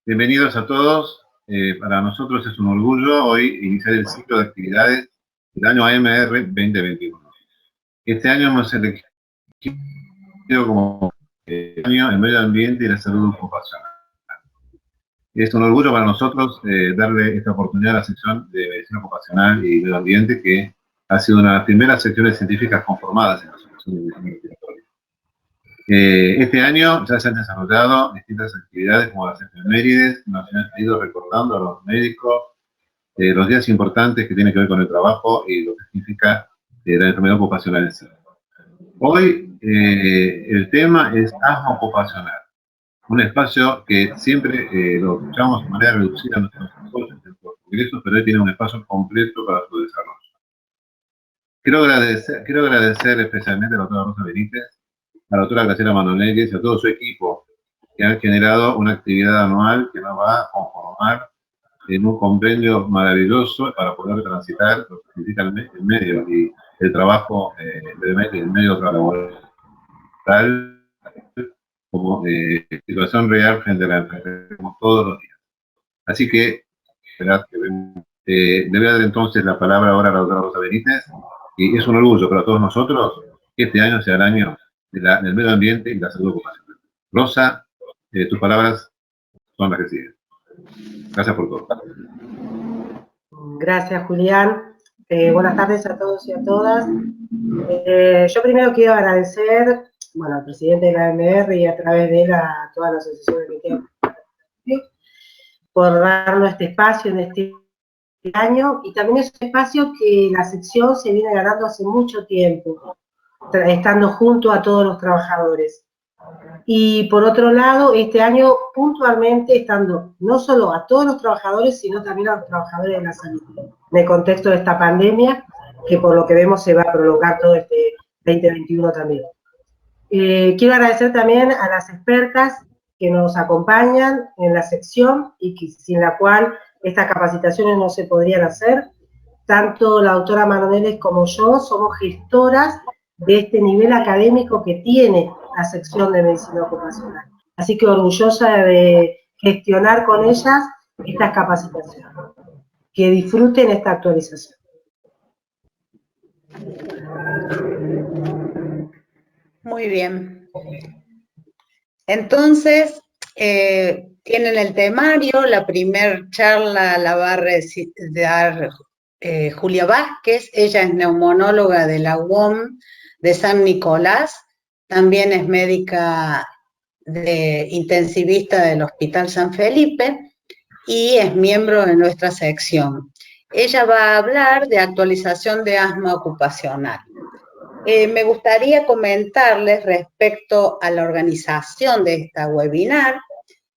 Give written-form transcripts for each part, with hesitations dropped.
Bienvenidos a todos. Para nosotros es un orgullo hoy iniciar el ciclo de actividades del año AMR 2021. Este año hemos elegido como año el medio ambiente y la salud ocupacional. Es un orgullo para nosotros darle esta oportunidad a la sección de medicina ocupacional y medio ambiente, que ha sido una de las primeras secciones científicas conformadas en la Asociación de Medicina Respiratoria. Este año ya se han desarrollado distintas actividades como las efemérides, nos han ido recordando a los médicos los días importantes que tienen que ver con el trabajo y lo que significa la enfermedad ocupacional en sí. Hoy el tema es asma ocupacional, un espacio que siempre lo escuchamos de manera reducida en nuestros congresos, pero hoy tiene un espacio completo para su desarrollo. Quiero agradecer especialmente a la doctora Rosa Benítez, a la doctora Graciela Manonelli y a todo su equipo, que han generado una actividad anual que nos va a conformar en un compendio maravilloso para poder transitar lo que significa el medio y el trabajo el medio laboral como situación real frente a la enfermedad todos los días. Así que, le voy a dar entonces la palabra ahora a la doctora Rosa Benítez, y es un orgullo para todos nosotros que este año sea el año del medio ambiente y la salud ocupacional. Rosa, tus palabras son las que siguen. Gracias por todo. Gracias, Julián. Buenas tardes a todos y a todas. Yo primero quiero agradecer, bueno, al presidente de la AMR y a través de él a toda la asociación que tiene por darnos este espacio en este año, y también es un espacio que la sección se viene ganando hace mucho tiempo, estando junto a todos los trabajadores. Y por otro lado, este año puntualmente estando no solo a todos los trabajadores, sino también a los trabajadores de la salud, en el contexto de esta pandemia, que por lo que vemos se va a prolongar todo este 2021 también. Quiero agradecer también a las expertas que nos acompañan en la sección y que, sin la cual estas capacitaciones no se podrían hacer. Tanto la doctora Manonelli como yo somos gestoras de este nivel académico que tiene la sección de medicina ocupacional. Así que orgullosa de gestionar con ellas estas capacitaciones. Que disfruten esta actualización. Muy bien. Entonces, tienen el temario, la primer charla la va a dar Julia Vázquez. Ella es neumonóloga de la UOM de San Nicolás, también es médica intensivista del Hospital San Felipe y es miembro de nuestra sección. Ella va a hablar de actualización de asma ocupacional. Me gustaría comentarles respecto a la organización de esta webinar.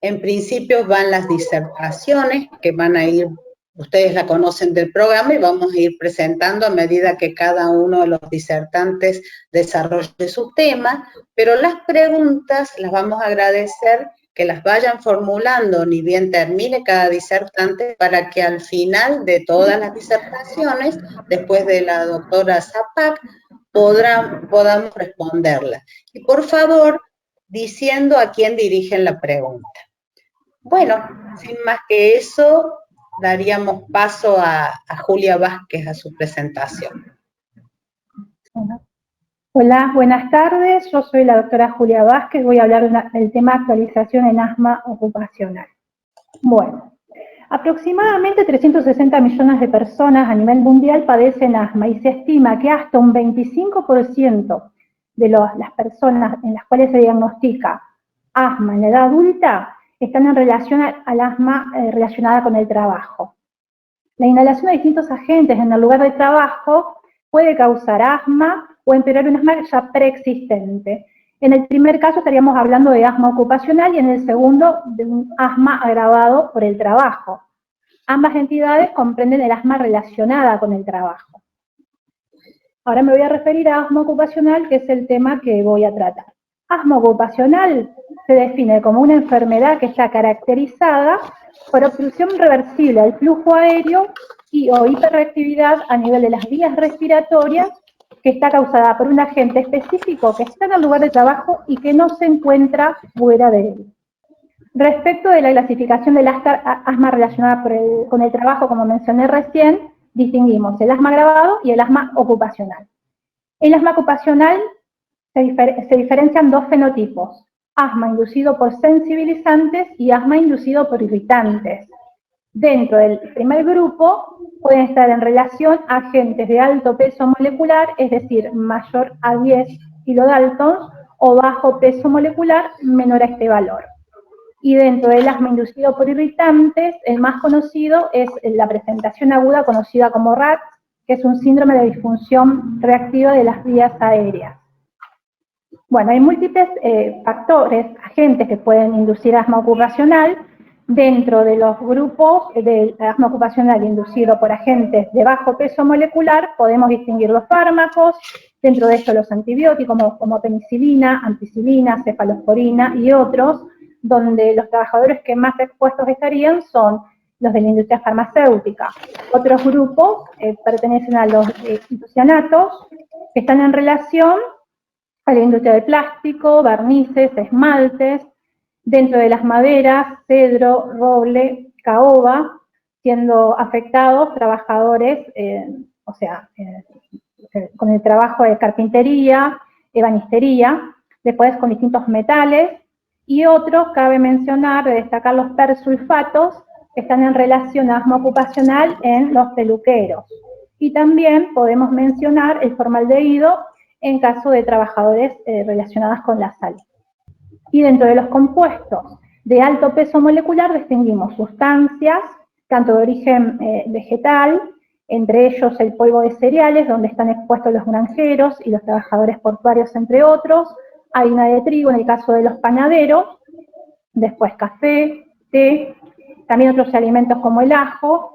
En principio van las disertaciones que van a ir, ustedes la conocen del programa, y vamos a ir presentando a medida que cada uno de los disertantes desarrolle su tema, pero las preguntas las vamos a agradecer que las vayan formulando ni bien termine cada disertante, para que al final de todas las disertaciones, después de la doctora Zapac, podamos responderla. Y por favor, diciendo a quién dirigen la pregunta. Bueno, sin más que eso, daríamos paso a Julia Vázquez a su presentación. Hola, buenas tardes. Yo soy la doctora Julia Vázquez. Voy a hablar del tema actualización en asma ocupacional. Bueno. Aproximadamente 360 millones de personas a nivel mundial padecen asma, y se estima que hasta un 25% de las personas en las cuales se diagnostica asma en la edad adulta están en relación al asma relacionada con el trabajo. La inhalación de distintos agentes en el lugar de trabajo puede causar asma o empeorar un asma ya preexistente. En el primer caso estaríamos hablando de asma ocupacional y en el segundo de un asma agravado por el trabajo. Ambas entidades comprenden el asma relacionada con el trabajo. Ahora me voy a referir a asma ocupacional, que es el tema que voy a tratar. Asma ocupacional se define como una enfermedad que está caracterizada por obstrucción reversible al flujo aéreo o hiperreactividad a nivel de las vías respiratorias, que está causada por un agente específico que está en el lugar de trabajo y que no se encuentra fuera de él. Respecto de la clasificación del asma relacionada con el trabajo, como mencioné recién, distinguimos el asma agravado y el asma ocupacional. El asma ocupacional se diferencian dos fenotipos: asma inducido por sensibilizantes y asma inducido por irritantes. Dentro del primer grupo pueden estar en relación agentes de alto peso molecular, es decir, mayor a 10 kilodaltons, o bajo peso molecular menor a este valor. Y dentro del asma inducido por irritantes, el más conocido es la presentación aguda conocida como RATS, que es un síndrome de disfunción reactiva de las vías aéreas. Bueno, hay múltiples factores, agentes que pueden inducir asma ocupacional. Dentro de los grupos del asma ocupacional inducido por agentes de bajo peso molecular, podemos distinguir los fármacos, dentro de ellos los antibióticos como penicilina, ampicilina, cefalosporina y otros, donde los trabajadores que más expuestos estarían son los de la industria farmacéutica. Otros grupos pertenecen a los isocianatos, que están en relación a la industria del plástico, barnices, esmaltes, dentro de las maderas, cedro, roble, caoba, siendo afectados trabajadores, con el trabajo de carpintería, ebanistería, después con distintos metales, y otros, cabe mencionar, destacar los persulfatos, que están en relación a asma ocupacional en los peluqueros. Y también podemos mencionar el formaldehído en caso de trabajadores relacionados con la salud. Y dentro de los compuestos de alto peso molecular distinguimos sustancias, tanto de origen vegetal, entre ellos el polvo de cereales, donde están expuestos los granjeros y los trabajadores portuarios, entre otros, harina de trigo en el caso de los panaderos, después café, té, también otros alimentos como el ajo,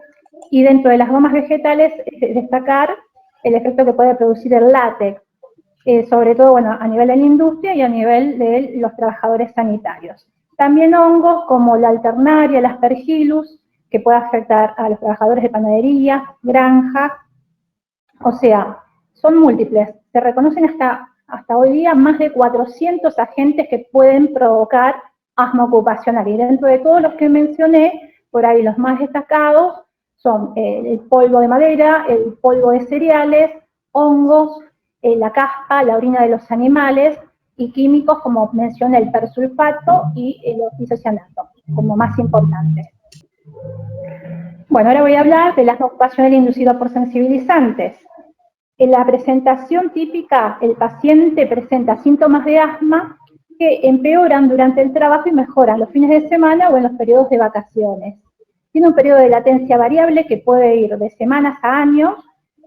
y dentro de las gomas vegetales destacar el efecto que puede producir el látex, sobre todo a nivel de la industria y a nivel de los trabajadores sanitarios. También hongos como la alternaria, el aspergillus, que puede afectar a los trabajadores de panadería, granjas, o sea, son múltiples. Se reconocen hasta hoy día más de 400 agentes que pueden provocar asma ocupacional, y dentro de todos los que mencioné, por ahí los más destacados son el polvo de madera, el polvo de cereales, hongos, la caspa, la orina de los animales, y químicos como mencioné el persulfato y los isocianatos, como más importantes. Bueno, ahora voy a hablar del asma ocupacional inducido por sensibilizantes. En la presentación típica, el paciente presenta síntomas de asma que empeoran durante el trabajo y mejoran los fines de semana o en los periodos de vacaciones. Tiene un periodo de latencia variable que puede ir de semanas a años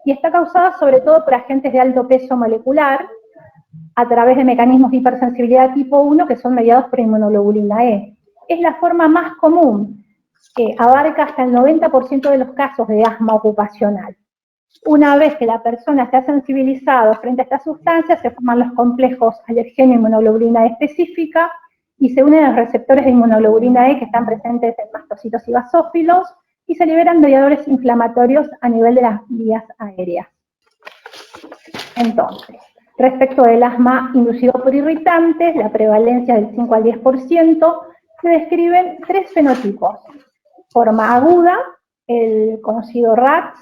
y está causada sobre todo por agentes de alto peso molecular a través de mecanismos de hipersensibilidad tipo 1 que son mediados por inmunoglobulina E. Es la forma más común, que abarca hasta el 90% de los casos de asma ocupacional. Una vez que la persona se ha sensibilizado frente a estas sustancias, se forman los complejos alergeno-inmunoglobulina E específica y se unen los receptores de inmunoglobulina E que están presentes en mastocitos y basófilos y se liberan mediadores inflamatorios a nivel de las vías aéreas. Entonces, respecto del asma inducido por irritantes, la prevalencia del 5 al 10%, se describen tres fenotipos. Forma aguda, el conocido RATS,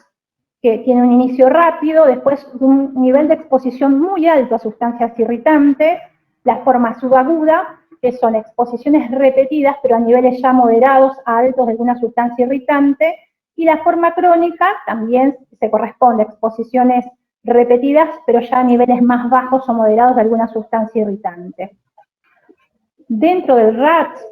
que tiene un inicio rápido, después un nivel de exposición muy alto a sustancias irritantes, la forma subaguda, que son exposiciones repetidas, pero a niveles ya moderados a altos de alguna sustancia irritante, y la forma crónica también se corresponde a exposiciones repetidas, pero ya a niveles más bajos o moderados de alguna sustancia irritante. Dentro del RATS,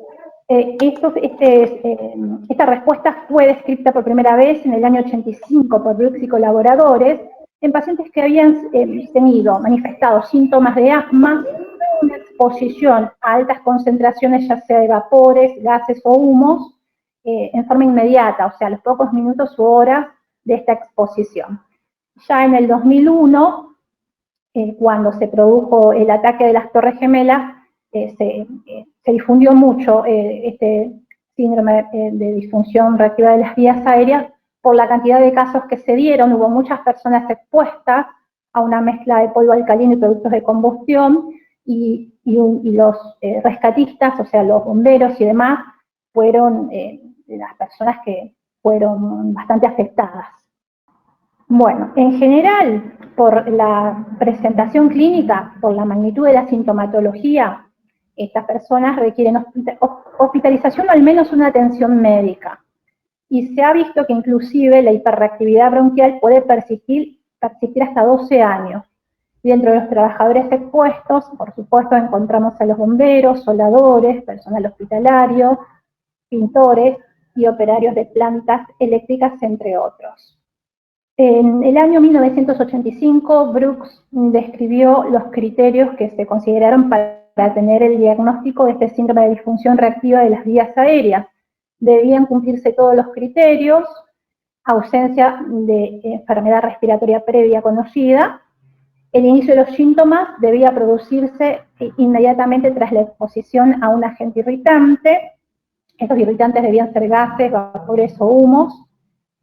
esta respuesta fue descrita por primera vez en el año 85 por Brooks y colaboradores en pacientes que habían manifestado síntomas de asma, una exposición a altas concentraciones, ya sea de vapores, gases o humos, en forma inmediata, o sea, a los pocos minutos u horas de esta exposición. Ya en el 2001, cuando se produjo el ataque de las Torres Gemelas, se difundió mucho este síndrome de disfunción reactiva de las vías aéreas por la cantidad de casos que se dieron. Hubo muchas personas expuestas a una mezcla de polvo alcalino y productos de combustión, y los rescatistas, o sea, los bomberos y demás, fueron las personas que fueron bastante afectadas. Bueno, en general, por la presentación clínica, por la magnitud de la sintomatología, estas personas requieren hospitalización o al menos una atención médica. Y se ha visto que inclusive la hiperreactividad bronquial puede persistir hasta 12 años. Y dentro de los trabajadores expuestos, por supuesto, encontramos a los bomberos, soldadores, personal hospitalario, pintores y operarios de plantas eléctricas, entre otros. En el año 1985, Brooks describió los criterios que se consideraron para tener el diagnóstico de este síndrome de disfunción reactiva de las vías aéreas. Debían cumplirse todos los criterios: ausencia de enfermedad respiratoria previa conocida, el inicio de los síntomas debía producirse inmediatamente tras la exposición a un agente irritante. Estos irritantes debían ser gases, vapores o humos.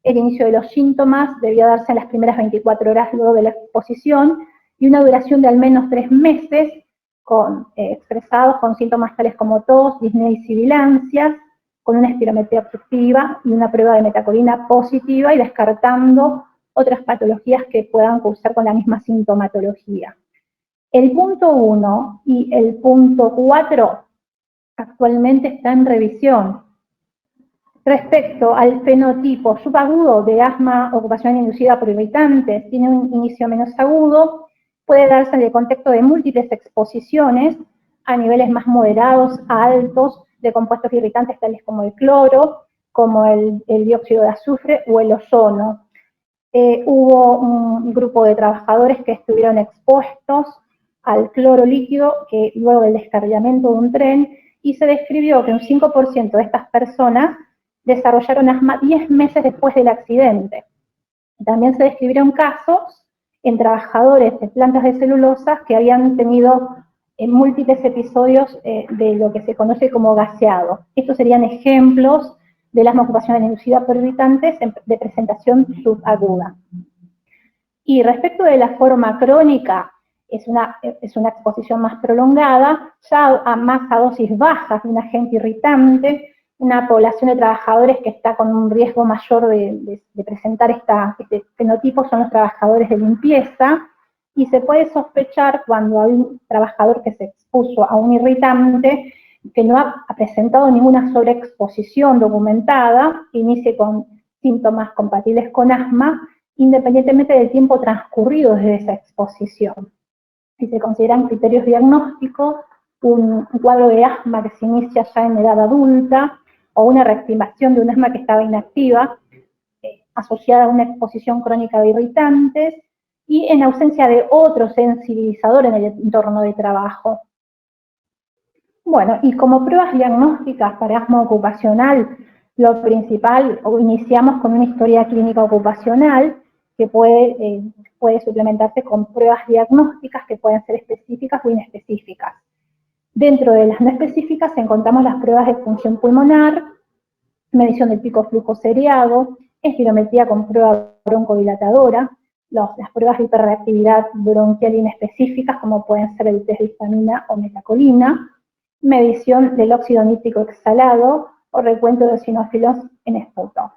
El inicio de los síntomas debía darse en las primeras 24 horas luego de la exposición y una duración de al menos 3 meses, expresados con síntomas tales como tos, disnea y sibilancias, con una espirometría obstructiva y una prueba de metacolina positiva y descartando otras patologías que puedan cursar con la misma sintomatología. El punto 1 y el punto 4 actualmente están en revisión. Respecto al fenotipo subagudo de asma ocupacional inducida por irritantes, tiene un inicio menos agudo, puede darse en el contexto de múltiples exposiciones a niveles más moderados a altos de compuestos irritantes tales como el cloro, como el dióxido de azufre o el ozono. Hubo un grupo de trabajadores que estuvieron expuestos al cloro líquido que luego del descarrilamiento de un tren, y se describió que un 5% de estas personas desarrollaron asma 10 meses después del accidente. También se describieron casos en trabajadores de plantas de celulosas que habían tenido múltiples episodios de lo que se conoce como gaseado. Estos serían ejemplos del asma ocupacional inducida por irritantes de presentación subaguda. Y respecto de la forma crónica, es una exposición más prolongada, ya más a dosis bajas de un agente irritante, una población de trabajadores que está con un riesgo mayor de presentar este fenotipo son los trabajadores de limpieza, y se puede sospechar cuando hay un trabajador que se expuso a un irritante que no ha presentado ninguna sobreexposición documentada, que inicie con síntomas compatibles con asma, independientemente del tiempo transcurrido desde esa exposición. Si se consideran criterios diagnósticos, un cuadro de asma que se inicia ya en edad adulta, o una reactivación de un asma que estaba inactiva, asociada a una exposición crónica de irritantes, y en ausencia de otro sensibilizador en el entorno de trabajo. Bueno, y como pruebas diagnósticas para asma ocupacional, lo principal, iniciamos con una historia clínica ocupacional que puede suplementarse con pruebas diagnósticas que pueden ser específicas o inespecíficas. Dentro de las no específicas encontramos las pruebas de función pulmonar, medición del pico flujo seriado, espirometría con prueba broncodilatadora, las pruebas de hiperreactividad bronquial inespecíficas, como pueden ser el test de histamina o metacolina, medición del óxido nítrico exhalado o recuento de eosinófilos en esputo.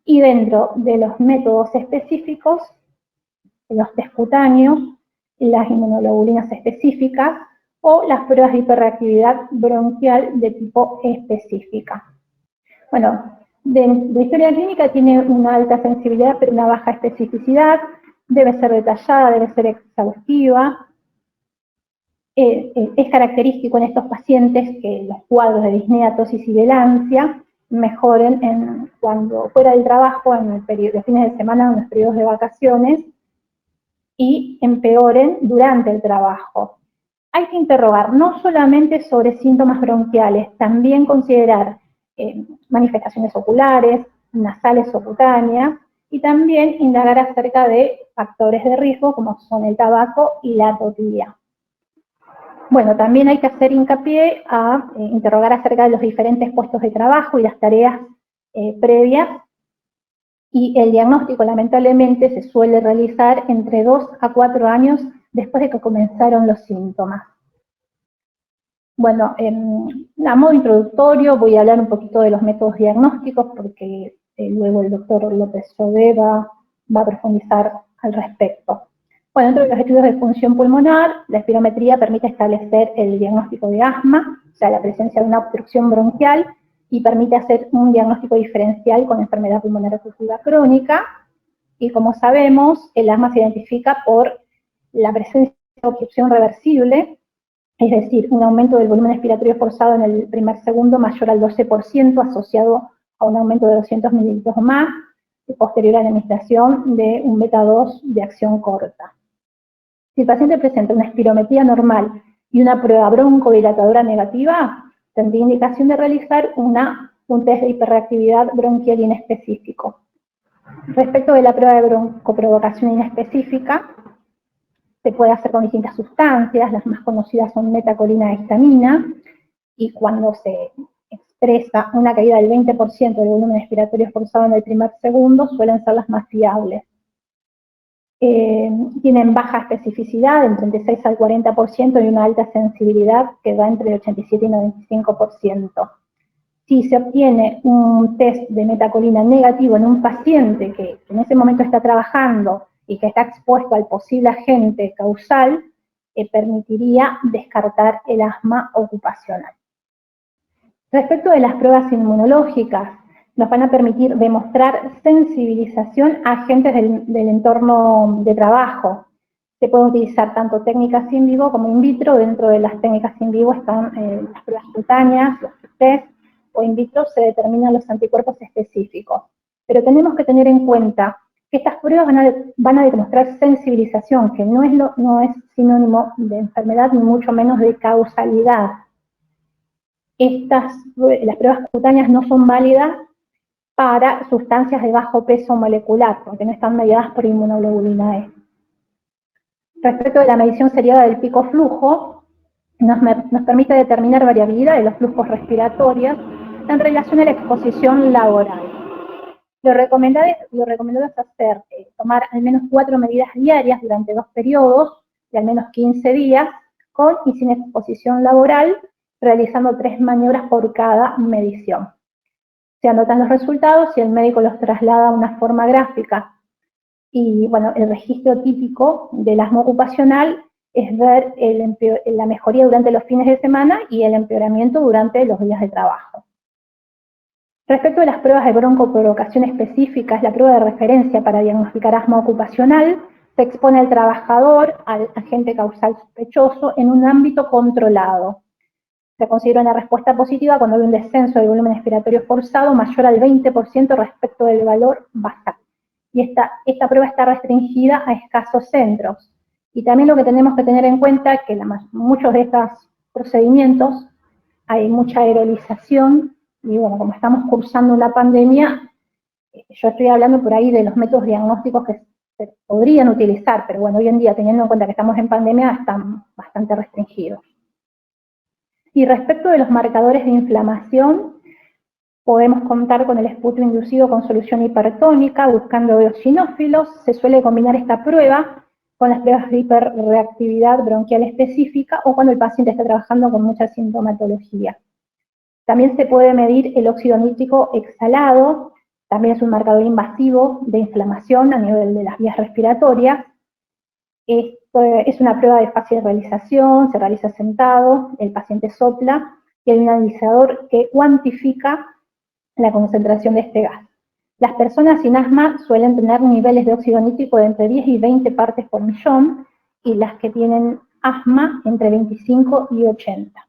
Y dentro de los métodos específicos, los test cutáneos, las inmunoglobulinas específicas o las pruebas de hiperreactividad bronquial de tipo específica. Bueno, de historia clínica tiene una alta sensibilidad pero una baja especificidad, debe ser detallada, debe ser exhaustiva. Es característico en estos pacientes que los cuadros de disnea, tos y sibilancia mejoren cuando fuera del trabajo, en el periodo de fines de semana o en los periodos de vacaciones, y empeoren durante el trabajo. Hay que interrogar no solamente sobre síntomas bronquiales, también considerar manifestaciones oculares, nasales o cutáneas, y también indagar acerca de factores de riesgo como son el tabaco y la atopía. Bueno, también hay que hacer hincapié a interrogar acerca de los diferentes puestos de trabajo y las tareas previas, y el diagnóstico lamentablemente se suele realizar entre 2 a 4 años después de que comenzaron los síntomas. Bueno, a modo introductorio voy a hablar un poquito de los métodos diagnósticos porque luego el doctor López Jové va a profundizar al respecto. Bueno, dentro de los estudios de función pulmonar, la espirometría permite establecer el diagnóstico de asma, o sea, la presencia de una obstrucción bronquial, y permite hacer un diagnóstico diferencial con enfermedad pulmonar obstructiva crónica. Y como sabemos, el asma se identifica por la presencia de obstrucción reversible, es decir, un aumento del volumen expiratorio forzado en el primer segundo mayor al 12%, asociado a un aumento de 200 mililitros o más, posterior a la administración de un beta-2 de acción corta. Si el paciente presenta una espirometría normal y una prueba broncodilatadora negativa, tendría indicación de realizar un test de hiperreactividad bronquial inespecífico. Respecto de la prueba de broncoprovocación inespecífica, se puede hacer con distintas sustancias, las más conocidas son metacolina e histamina, y cuando se expresa una caída del 20% del volumen expiratorio forzado en el primer segundo, suelen ser las más fiables. Tienen baja especificidad, entre el 36 al 40%, y una alta sensibilidad que va entre el 87 y 95%. Si se obtiene un test de metacolina negativo en un paciente que en ese momento está trabajando y que está expuesto al posible agente causal, permitiría descartar el asma ocupacional. Respecto de las pruebas inmunológicas, nos van a permitir demostrar sensibilización a agentes del entorno de trabajo. Se pueden utilizar tanto técnicas in vivo como in vitro. Dentro de las técnicas in vivo están las pruebas cutáneas, los test, o in vitro se determinan los anticuerpos específicos. Pero tenemos que tener en cuenta que estas pruebas van a demostrar sensibilización, que no es sinónimo de enfermedad, ni mucho menos de causalidad. Las pruebas cutáneas no son válidas para sustancias de bajo peso molecular, porque no están mediadas por inmunoglobulina E. Respecto de la medición seriada del pico flujo, nos permite determinar variabilidad de los flujos respiratorios en relación a la exposición laboral. Lo recomendado es tomar al menos 4 medidas diarias durante 2 periodos de al menos 15 días, con y sin exposición laboral, realizando 3 maniobras por cada medición. Se anotan los resultados y el médico los traslada a una forma gráfica. Y bueno, el registro típico del asma ocupacional es ver la mejoría durante los fines de semana y el empeoramiento durante los días de trabajo. Respecto a las pruebas de broncoprovocación específicas, la prueba de referencia para diagnosticar asma ocupacional se expone al trabajador al agente causal sospechoso en un ámbito controlado. Se considera una respuesta positiva cuando hay un descenso del volumen expiratorio forzado mayor al 20% respecto del valor basal. Y esta prueba está restringida a escasos centros. Y también lo que tenemos que tener en cuenta es que muchos de estos procedimientos hay mucha aerolización, y bueno, como estamos cursando una pandemia, yo estoy hablando por ahí de los métodos diagnósticos que se podrían utilizar, pero bueno, hoy en día, teniendo en cuenta que estamos en pandemia, están bastante restringidos. Y respecto de los marcadores de inflamación, podemos contar con el esputo inducido con solución hipertónica, buscando eosinófilos. Se suele combinar esta prueba con las pruebas de hiperreactividad bronquial específica o cuando el paciente está trabajando con mucha sintomatología. También se puede medir el óxido nítrico exhalado, también es un marcador invasivo de inflamación a nivel de las vías respiratorias. Esto es una prueba de fácil realización, se realiza sentado, el paciente sopla y hay un analizador que cuantifica la concentración de este gas. Las personas sin asma suelen tener niveles de óxido nítrico de entre 10 y 20 partes por millón, y las que tienen asma entre 25 y 80.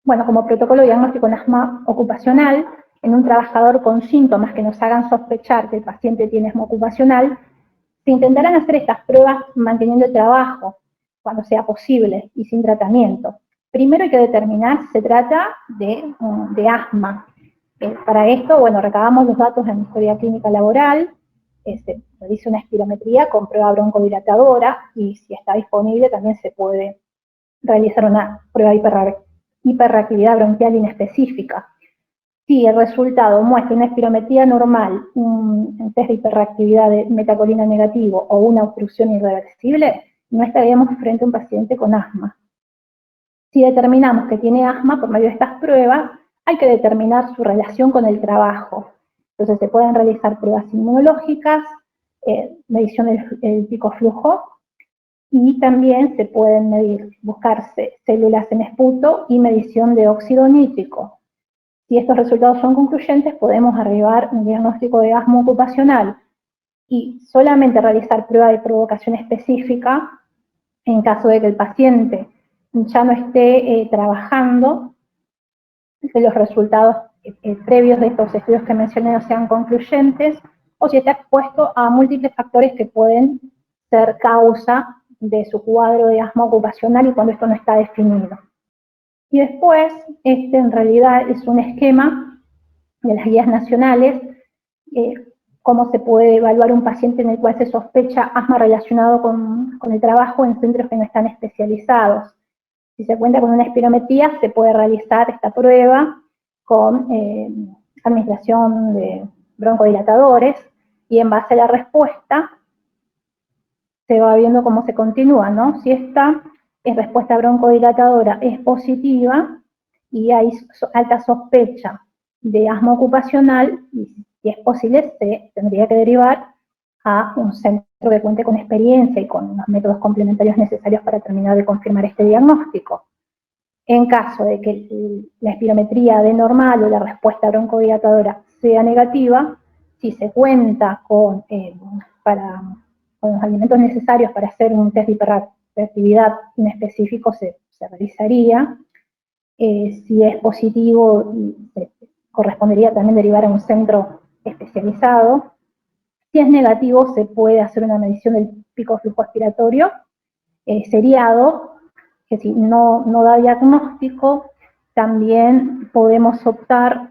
Bueno, como protocolo diagnóstico en asma ocupacional, en un trabajador con síntomas que nos hagan sospechar que el paciente tiene asma ocupacional, se intentarán hacer estas pruebas manteniendo el trabajo, cuando sea posible, y sin tratamiento. Primero hay que determinar si se trata de asma. Para esto, bueno, recabamos los datos en historia clínica laboral, se realiza una espirometría con prueba broncodilatadora, y si está disponible también se puede realizar una prueba de hiperreactividad bronquial inespecífica. Si el resultado muestra una espirometría normal, un test de hiperreactividad de metacolina negativo o una obstrucción irreversible, no estaríamos frente a un paciente con asma. Si determinamos que tiene asma por medio de estas pruebas, hay que determinar su relación con el trabajo. Entonces se pueden realizar pruebas inmunológicas, medición del pico-flujo, y también se pueden medir, buscarse células en esputo y medición de óxido nítrico. Si estos resultados son concluyentes, podemos arribar a un diagnóstico de asma ocupacional y solamente realizar prueba de provocación específica en caso de que el paciente ya no esté trabajando, que los resultados previos de estos estudios que mencioné no sean concluyentes, o si está expuesto a múltiples factores que pueden ser causa de su cuadro de asma ocupacional y cuando esto no está definido. Y después, este en realidad es un esquema de las guías nacionales, cómo se puede evaluar un paciente en el cual se sospecha asma relacionado con el trabajo en centros que no están especializados. Si se cuenta con una espirometría, se puede realizar esta prueba con administración de broncodilatadores y en base a la respuesta se va viendo cómo se continúa, ¿no? Si esta respuesta broncodilatadora es positiva y hay alta sospecha de asma ocupacional, y si es posible, se tendría que derivar a un centro que cuente con experiencia y con los métodos complementarios necesarios para terminar de confirmar este diagnóstico. En caso de que la espirometría dé normal o la respuesta broncodilatadora sea negativa, si se cuenta con los alimentos necesarios para hacer un test de hiperreactividad inespecífico, se realizaría. Si es positivo, correspondería también derivar a un centro especializado. Si es negativo, se puede hacer una medición del pico flujo aspiratorio seriado, que si no da diagnóstico, también podemos optar,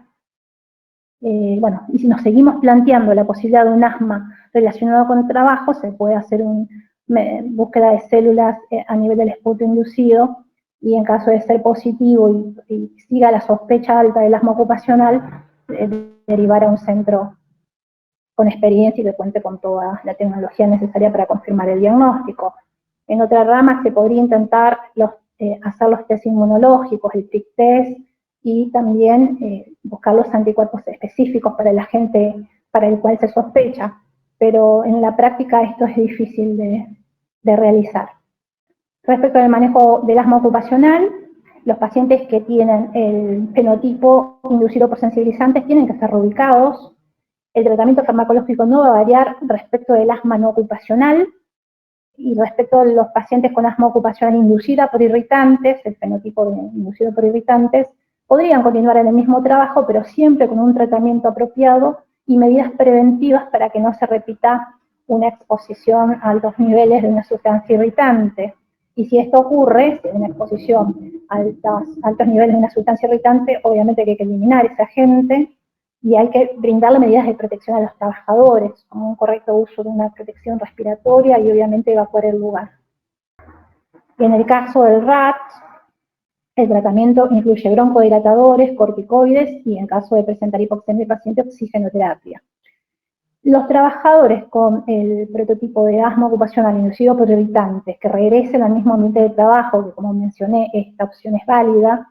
bueno, y si nos seguimos planteando la posibilidad de un asma relacionado con el trabajo, se puede hacer una búsqueda de células a nivel del esputo inducido, y en caso de ser positivo y siga la sospecha alta del asma ocupacional, derivar a un centro con experiencia y que cuente con toda la tecnología necesaria para confirmar el diagnóstico. En otra rama se podría intentar hacer los test inmunológicos, el prick test, y también buscar los anticuerpos específicos para el agente para el cual se sospecha, pero en la práctica esto es difícil de realizar. Respecto al manejo del asma ocupacional, los pacientes que tienen el fenotipo inducido por sensibilizantes tienen que ser reubicados. El tratamiento farmacológico no va a variar respecto del asma no ocupacional, y respecto a los pacientes con asma ocupacional inducida por irritantes, el fenotipo inducido por irritantes, podrían continuar en el mismo trabajo, pero siempre con un tratamiento apropiado y medidas preventivas para que no se repita una exposición a altos niveles de una sustancia irritante. Y si esto ocurre, si hay una exposición a altos niveles de una sustancia irritante, obviamente que hay que eliminar ese agente y hay que brindarle medidas de protección a los trabajadores, como un correcto uso de una protección respiratoria y obviamente evacuar el lugar. Y en el caso del RAT, el tratamiento incluye broncodilatadores, corticoides y en caso de presentar hipoxemia del paciente, oxigenoterapia. Los trabajadores con el prototipo de asma ocupacional inducido por irritantes que regresen al mismo ambiente de trabajo, que como mencioné, esta opción es válida,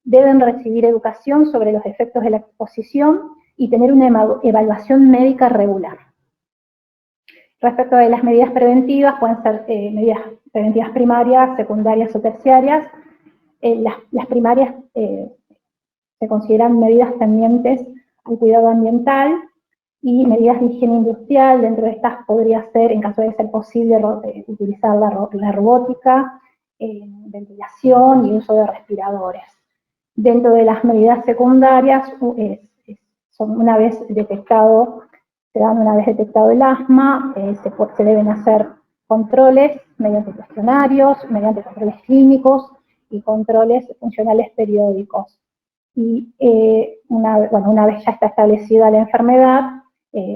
deben recibir educación sobre los efectos de la exposición y tener una evaluación médica regular. Respecto de las medidas preventivas, pueden ser medidas preventivas primarias, secundarias o terciarias. Las primarias se consideran medidas tendientes al cuidado ambiental, y medidas de higiene industrial. Dentro de estas podría ser, en caso de ser posible, utilizar la robótica, ventilación y uso de respiradores. Dentro de las medidas secundarias, una vez detectado el asma, se deben hacer controles mediante cuestionarios, mediante controles clínicos y controles funcionales periódicos. Y una vez ya está establecida la enfermedad,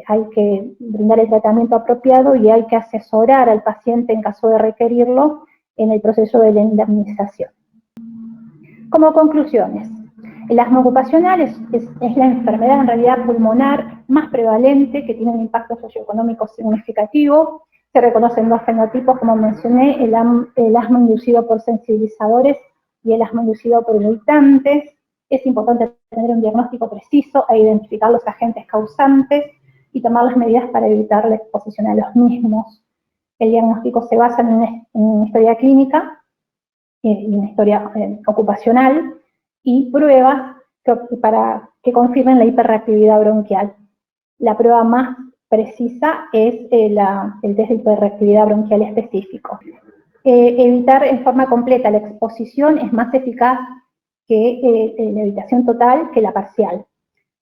hay que brindar el tratamiento apropiado y hay que asesorar al paciente en caso de requerirlo en el proceso de la indemnización. Como conclusiones, el asma ocupacional es la enfermedad en realidad pulmonar más prevalente, que tiene un impacto socioeconómico significativo. Se reconocen dos fenotipos, como mencioné, el asma inducido por sensibilizadores y el asma inducido por irritantes. Es importante tener un diagnóstico preciso e identificar los agentes causantes y tomar las medidas para evitar la exposición a los mismos. El diagnóstico se basa en una historia clínica y una historia ocupacional y pruebas que confirmen la hiperreactividad bronquial. La prueba más precisa es el test de hiperreactividad bronquial específico. Evitar en forma completa la exposición es más eficaz que la evitación total que la parcial.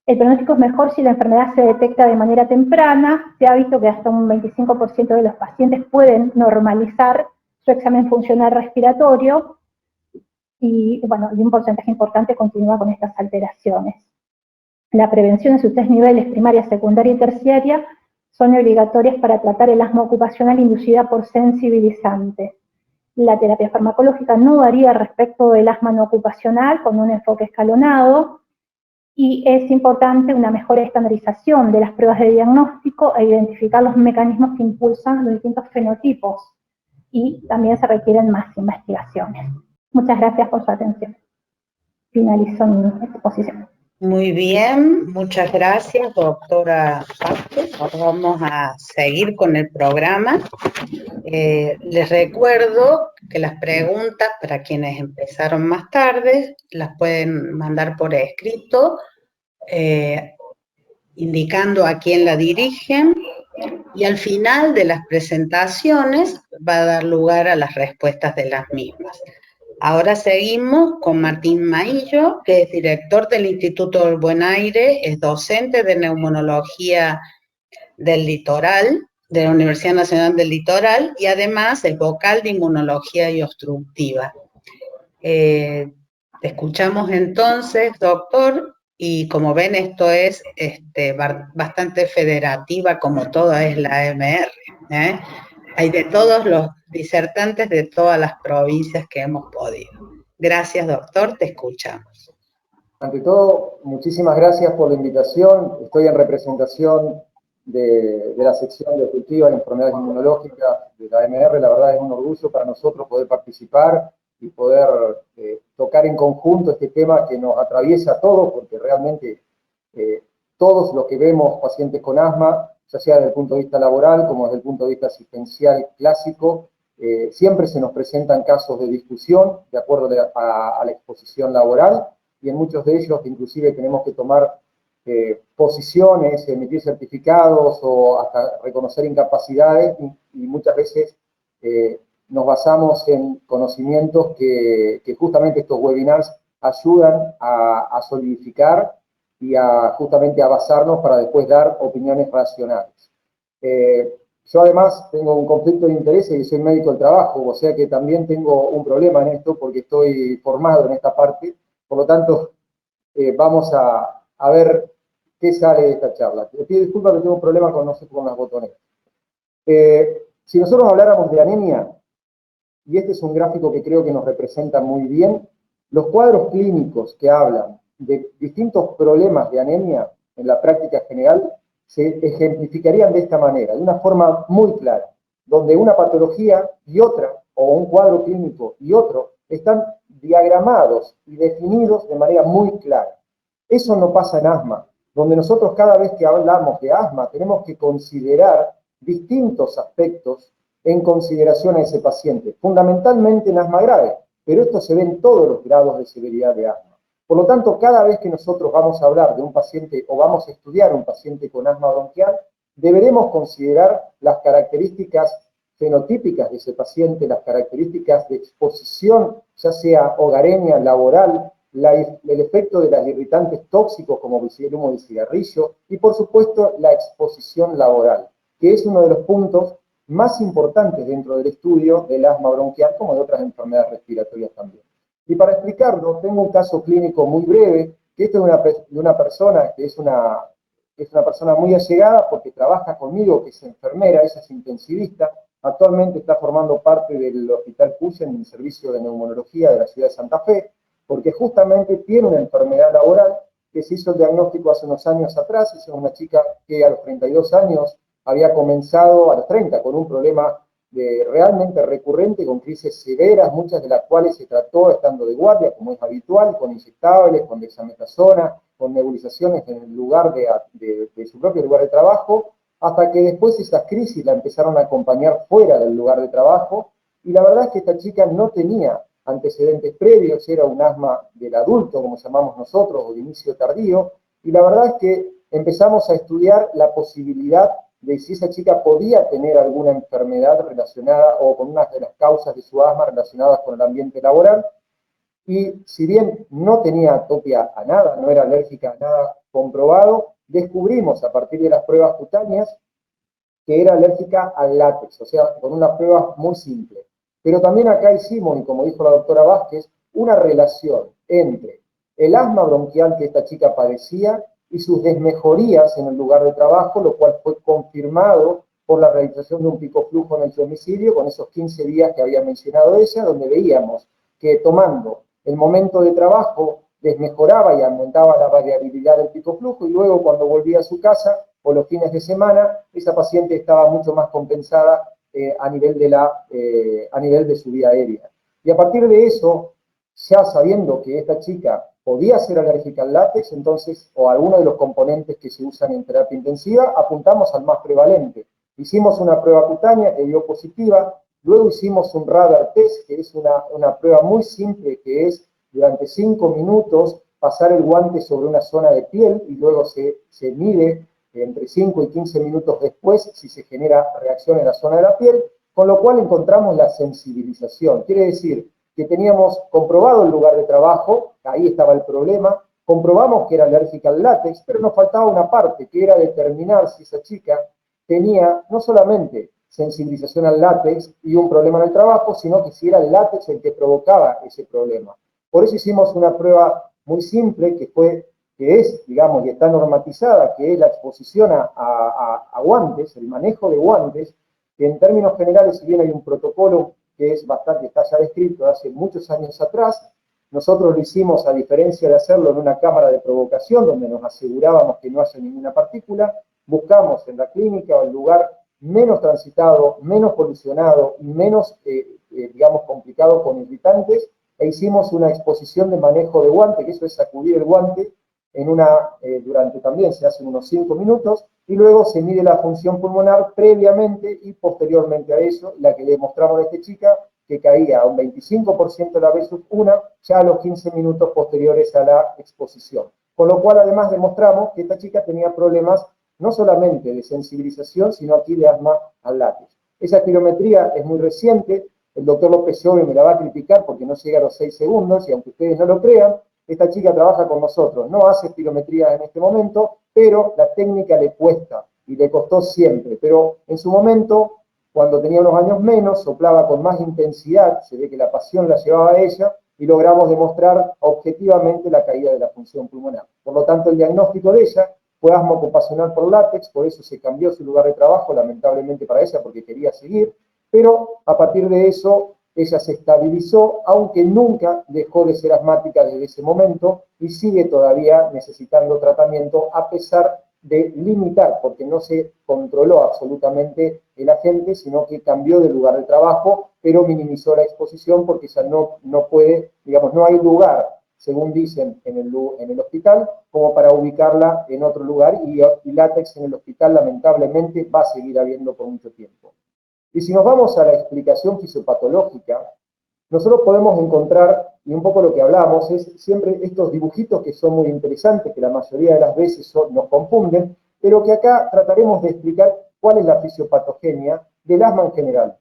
El pronóstico es mejor si la enfermedad se detecta de manera temprana. Se ha visto que hasta un 25% de los pacientes pueden normalizar su examen funcional respiratorio y, bueno, y un porcentaje importante continúa con estas alteraciones. La prevención en sus 3 niveles, primaria, secundaria y terciaria, son obligatorias para tratar el asma ocupacional inducida por sensibilizantes. La terapia farmacológica no varía respecto del asma no ocupacional, con un enfoque escalonado, y es importante una mejor estandarización de las pruebas de diagnóstico e identificar los mecanismos que impulsan los distintos fenotipos, y también se requieren más investigaciones. Muchas gracias por su atención. Finalizo mi exposición. Muy bien, muchas gracias, doctora Vázquez. Ahora vamos a seguir con el programa. Les recuerdo que las preguntas, para quienes empezaron más tarde, las pueden mandar por escrito, indicando a quién la dirigen, y al final de las presentaciones va a dar lugar a las respuestas de las mismas. Ahora seguimos con Martín Maillo, que es director del Instituto del Buen Aire, es docente de neumonología del Litoral, de la Universidad Nacional del Litoral, y además es vocal de inmunología y obstructiva. Te escuchamos entonces, doctor, y como ven esto es bastante federativa, como toda es la AMR, ¿eh? Hay de todos los disertantes de todas las provincias que hemos podido. Gracias, doctor, te escuchamos. Ante todo, muchísimas gracias por la invitación. Estoy en representación de la sección de obstructiva y enfermedades inmunológicas de la AMR. La verdad es un orgullo para nosotros poder participar y poder tocar en conjunto este tema que nos atraviesa a todos, porque realmente todos los que vemos pacientes con asma, ya sea desde el punto de vista laboral como desde el punto de vista asistencial clásico, siempre se nos presentan casos de discusión de acuerdo a la exposición laboral, y en muchos de ellos inclusive tenemos que tomar posiciones, emitir certificados o hasta reconocer incapacidades, y muchas veces nos basamos en conocimientos que justamente estos webinars ayudan a solidificar y justamente a basarnos para después dar opiniones racionales. Yo además tengo un conflicto de intereses y soy médico del trabajo, o sea que también tengo un problema en esto porque estoy formado en esta parte. Por lo tanto, vamos a ver qué sale de esta charla. Les pido disculpas que tengo un problema con las botoneras. Si nosotros habláramos de anemia, y este es un gráfico que creo que nos representa muy bien, los cuadros clínicos que hablan de distintos problemas de anemia en la práctica general se ejemplificarían de esta manera, de una forma muy clara, donde una patología y otra, o un cuadro clínico y otro, están diagramados y definidos de manera muy clara. Eso no pasa en asma, donde nosotros cada vez que hablamos de asma tenemos que considerar distintos aspectos en consideración a ese paciente, fundamentalmente en asma grave, pero esto se ve en todos los grados de severidad de asma. Por lo tanto, cada vez que nosotros vamos a hablar de un paciente o vamos a estudiar un paciente con asma bronquial, deberemos considerar las características fenotípicas de ese paciente, las características de exposición, ya sea hogareña, laboral, el efecto de los irritantes tóxicos como el humo de cigarrillo y, por supuesto, la exposición laboral, que es uno de los puntos más importantes dentro del estudio del asma bronquial, como de otras enfermedades respiratorias también. Y para explicarlo, tengo un caso clínico muy breve, que esto es de una persona que es una persona muy allegada porque trabaja conmigo, que es enfermera, ella es intensivista, actualmente está formando parte del Hospital Cuyen en el servicio de neumonología de la ciudad de Santa Fe, porque justamente tiene una enfermedad laboral que se hizo el diagnóstico hace unos años atrás. Es una chica que a los 32 años había comenzado, a los 30, con un problema realmente recurrente, con crisis severas, muchas de las cuales se trató estando de guardia, como es habitual, con inyectables, con dexametasona, con nebulizaciones en el lugar de su propio lugar de trabajo, hasta que después esas crisis la empezaron a acompañar fuera del lugar de trabajo, y la verdad es que esta chica no tenía antecedentes previos, era un asma del adulto, como llamamos nosotros, o de inicio tardío, y la verdad es que empezamos a estudiar la posibilidad de si esa chica podía tener alguna enfermedad relacionada o con una de las causas de su asma relacionadas con el ambiente laboral. Y si bien no tenía atopia a nada, no era alérgica a nada comprobado, descubrimos a partir de las pruebas cutáneas que era alérgica al látex, o sea, con una prueba muy simple. Pero también acá hicimos, y como dijo la doctora Vázquez, una relación entre el asma bronquial que esta chica padecía y sus desmejorías en el lugar de trabajo, lo cual fue confirmado por la realización de un picoflujo en el domicilio con esos 15 días que había mencionado ella, donde veíamos que tomando el momento de trabajo desmejoraba y aumentaba la variabilidad del picoflujo, y luego cuando volvía a su casa o los fines de semana, esa paciente estaba mucho más compensada a nivel de su vía aérea. Y a partir de eso, ya sabiendo que esta chica podía ser alérgica al látex, entonces, o a alguno de los componentes que se usan en terapia intensiva, apuntamos al más prevalente. Hicimos una prueba cutánea que dio positiva, luego hicimos un radar test, que es una prueba muy simple, que es durante 5 minutos pasar el guante sobre una zona de piel y luego se mide entre 5 y 15 minutos después si se genera reacción en la zona de la piel, con lo cual encontramos la sensibilización. Quiere decir que teníamos comprobado el lugar de trabajo, ahí estaba el problema, comprobamos que era alérgica al látex, pero nos faltaba una parte, que era determinar si esa chica tenía no solamente sensibilización al látex y un problema en el trabajo, sino que si era el látex el que provocaba ese problema. Por eso hicimos una prueba muy simple que es, digamos, y está normatizada, que es la exposición a guantes, el manejo de guantes, que en términos generales, si bien hay un protocolo que es bastante, está ya descrito hace muchos años atrás, nosotros lo hicimos a diferencia de hacerlo en una cámara de provocación, donde nos asegurábamos que no haya ninguna partícula, buscamos en la clínica o el lugar menos transitado, menos polucionado y menos, digamos, complicado con irritantes, e hicimos una exposición de manejo de guante, que eso es sacudir el guante, durante también se hacen unos 5 minutos, y luego se mide la función pulmonar previamente y posteriormente a eso, la que demostramos a esta chica, que caía a un 25% de la versus 1, ya a los 15 minutos posteriores a la exposición. Con lo cual además demostramos que esta chica tenía problemas no solamente de sensibilización, sino aquí de asma al látex. Esa espirometría es muy reciente, el doctor López Llove me la va a criticar porque no llega a los 6 segundos, y aunque ustedes no lo crean, esta chica trabaja con nosotros, no hace espirometría en este momento, pero la técnica le cuesta y le costó siempre. Pero en su momento, cuando tenía unos años menos, soplaba con más intensidad, se ve que la pasión la llevaba a ella, y logramos demostrar objetivamente la caída de la función pulmonar. Por lo tanto, el diagnóstico de ella fue asma ocupacional por látex, por eso se cambió su lugar de trabajo, lamentablemente para ella, porque quería seguir, pero a partir de eso ella se estabilizó, aunque nunca dejó de ser asmática desde ese momento y sigue todavía necesitando tratamiento a pesar de limitar, porque no se controló absolutamente el agente, sino que cambió de lugar de trabajo, pero minimizó la exposición porque ya no puede, digamos, no hay lugar, según dicen en el hospital, como para ubicarla en otro lugar, y látex en el hospital lamentablemente va a seguir habiendo por mucho tiempo. Y si nos vamos a la explicación fisiopatológica, nosotros podemos encontrar, y un poco lo que hablamos, es siempre estos dibujitos que son muy interesantes, que la mayoría de las veces nos confunden, pero que acá trataremos de explicar cuál es la fisiopatogenia del asma en general.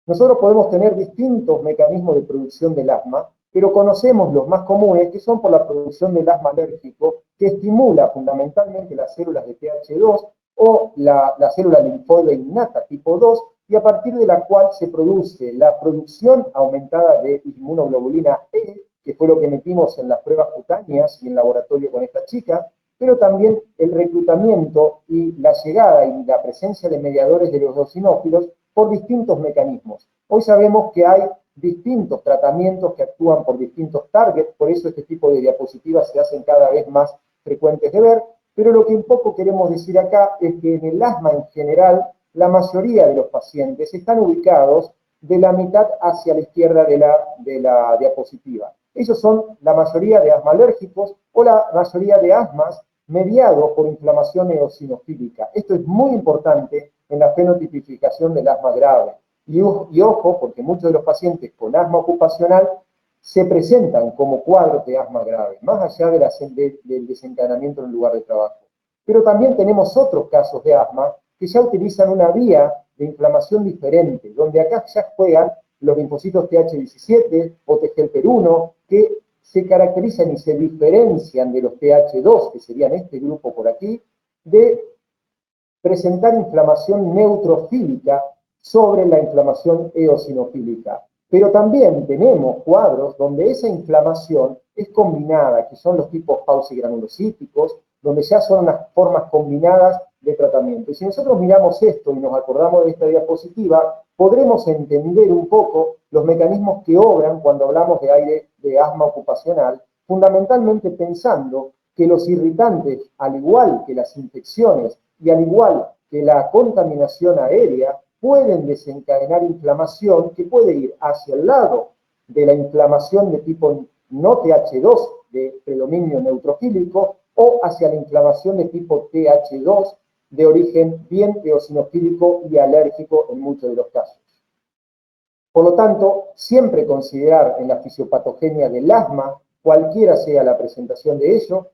Nosotros podemos tener distintos mecanismos de producción del asma, pero conocemos los más comunes, que son por la producción del asma alérgico, que estimula fundamentalmente las células de TH2 o la célula linfoide innata tipo 2, y a partir de la cual se produce la producción aumentada de inmunoglobulina E, que fue lo que metimos en las pruebas cutáneas y en laboratorio con esta chica, pero también el reclutamiento y la llegada y la presencia de mediadores de los eosinófilos por distintos mecanismos. Hoy sabemos que hay distintos tratamientos que actúan por distintos targets, por eso este tipo de diapositivas se hacen cada vez más frecuentes de ver, pero lo que un poco queremos decir acá es que en el asma en general la mayoría de los pacientes están ubicados de la mitad hacia la izquierda de la diapositiva. Ellos son la mayoría de asma alérgicos o la mayoría de asmas mediados por inflamación eosinofílica. Esto es muy importante en la fenotipificación del asma grave. Y ojo, porque muchos de los pacientes con asma ocupacional se presentan como cuadros de asma grave, más allá del desencadenamiento en el lugar de trabajo. Pero también tenemos otros casos de asma que ya utilizan una vía de inflamación diferente, donde acá ya juegan los linfocitos TH17 o T-helper1, que se caracterizan y se diferencian de los TH2, que serían este grupo por aquí, de presentar inflamación neutrofílica sobre la inflamación eosinofílica. Pero también tenemos cuadros donde esa inflamación es combinada, que son los tipos paucigranulocíticos, donde ya son unas formas combinadas de tratamiento. Y si nosotros miramos esto y nos acordamos de esta diapositiva, podremos entender un poco los mecanismos que obran cuando hablamos de asma ocupacional, fundamentalmente pensando que los irritantes, al igual que las infecciones y al igual que la contaminación aérea, pueden desencadenar inflamación que puede ir hacia el lado de la inflamación de tipo no TH2 de predominio neutrofílico o hacia la inflamación de tipo TH2 de origen bien eosinofílico y alérgico en muchos de los casos. Por lo tanto, siempre considerar en la fisiopatogenia del asma, cualquiera sea la presentación de ello,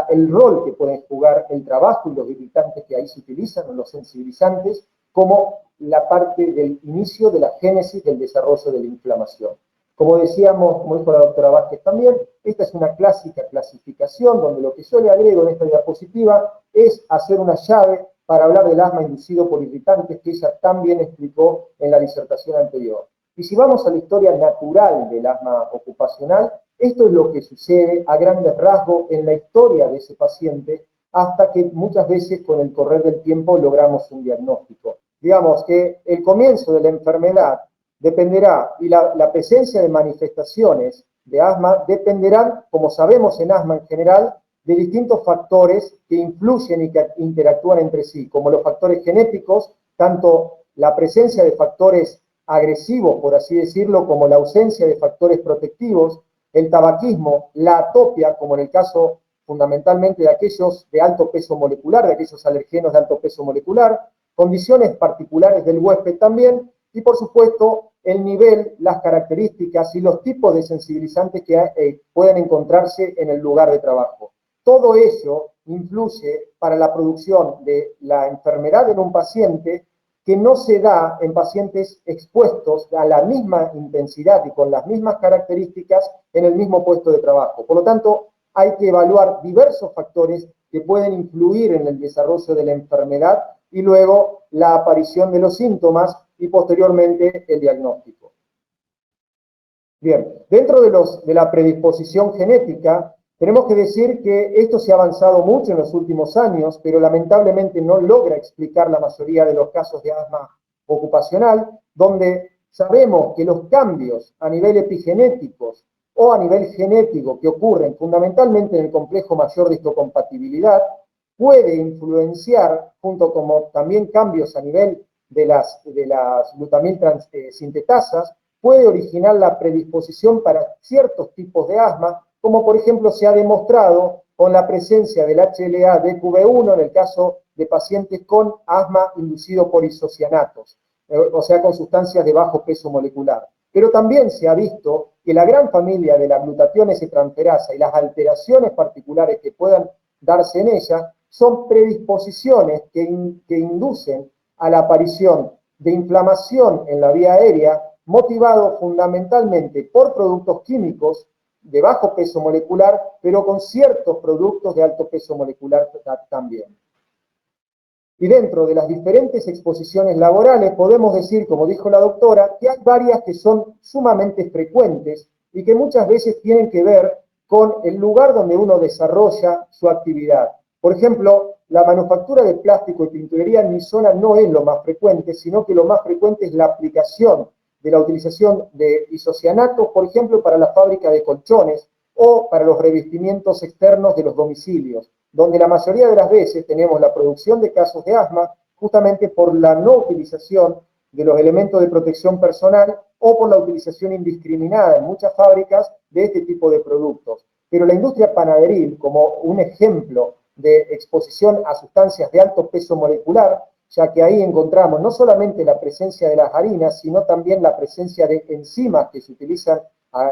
el rol que pueden jugar el trabajo y los irritantes que ahí se utilizan, o los sensibilizantes, como la parte del inicio de la génesis del desarrollo de la inflamación. Como decíamos, como dijo la doctora Vázquez también, esta es una clásica clasificación donde lo que yo le agrego en esta diapositiva es hacer una llave para hablar del asma inducido por irritantes que ella también explicó en la disertación anterior. Y si vamos a la historia natural del asma ocupacional, esto es lo que sucede a grandes rasgos en la historia de ese paciente hasta que muchas veces con el correr del tiempo logramos un diagnóstico. Digamos que el comienzo de la enfermedad dependerá, y la presencia de manifestaciones de asma dependerán, como sabemos en asma en general, de distintos factores que influyen y que interactúan entre sí, como los factores genéticos, tanto la presencia de factores agresivos, por así decirlo, como la ausencia de factores protectivos, el tabaquismo, la atopia, como en el caso fundamentalmente de aquellos de alto peso molecular, de aquellos alergenos de alto peso molecular, condiciones particulares del huésped también, y por supuesto el nivel, las características y los tipos de sensibilizantes que pueden encontrarse en el lugar de trabajo. Todo ello influye para la producción de la enfermedad en un paciente que no se da en pacientes expuestos a la misma intensidad y con las mismas características en el mismo puesto de trabajo. Por lo tanto, hay que evaluar diversos factores que pueden influir en el desarrollo de la enfermedad y luego la aparición de los síntomas y posteriormente el diagnóstico. Bien, dentro de la predisposición genética, tenemos que decir que esto se ha avanzado mucho en los últimos años, pero lamentablemente no logra explicar la mayoría de los casos de asma ocupacional, donde sabemos que los cambios a nivel epigenéticos o a nivel genético que ocurren fundamentalmente en el complejo mayor de histocompatibilidad, puede influenciar, junto con también cambios a nivel de las glutamil sintetasas, puede originar la predisposición para ciertos tipos de asma, como por ejemplo se ha demostrado con la presencia del HLA-DQB1 en el caso de pacientes con asma inducido por isocianatos, o sea, con sustancias de bajo peso molecular. Pero también se ha visto que la gran familia de la glutatión S-transferasa y las alteraciones particulares que puedan darse en ella son predisposiciones que inducen a la aparición de inflamación en la vía aérea, motivado fundamentalmente por productos químicos de bajo peso molecular, pero con ciertos productos de alto peso molecular también. Y dentro de las diferentes exposiciones laborales podemos decir, como dijo la doctora, que hay varias que son sumamente frecuentes y que muchas veces tienen que ver con el lugar donde uno desarrolla su actividad. Por ejemplo, la manufactura de plástico y tintorería en mi zona no es lo más frecuente, sino que lo más frecuente es la aplicación de la utilización de isocianatos, por ejemplo, para la fábrica de colchones o para los revestimientos externos de los domicilios, donde la mayoría de las veces tenemos la producción de casos de asma justamente por la no utilización de los elementos de protección personal o por la utilización indiscriminada en muchas fábricas de este tipo de productos. Pero la industria panaderil, como un ejemplo de exposición a sustancias de alto peso molecular, ya que ahí encontramos no solamente la presencia de las harinas, sino también la presencia de enzimas que se utilizan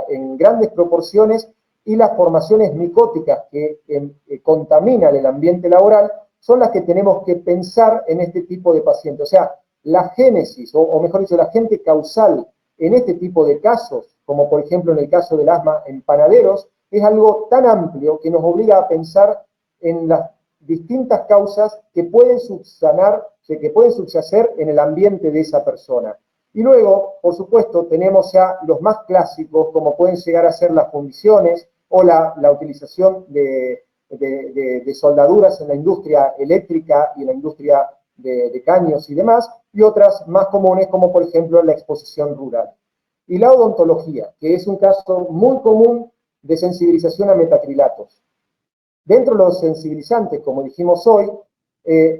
en grandes proporciones y las formaciones micóticas que contaminan el ambiente laboral, son las que tenemos que pensar en este tipo de pacientes. O sea, la génesis, o mejor dicho, la agente causal en este tipo de casos, como por ejemplo en el caso del asma en panaderos, es algo tan amplio que nos obliga a pensar en las distintas causas que pueden subyacer en el ambiente de esa persona. Y luego, por supuesto, tenemos ya los más clásicos, como pueden llegar a ser las fundiciones o la utilización de soldaduras en la industria eléctrica y en la industria de caños y demás, y otras más comunes, como por ejemplo la exposición rural. Y la odontología, que es un caso muy común de sensibilización a metacrilatos. Dentro de los sensibilizantes, como dijimos hoy,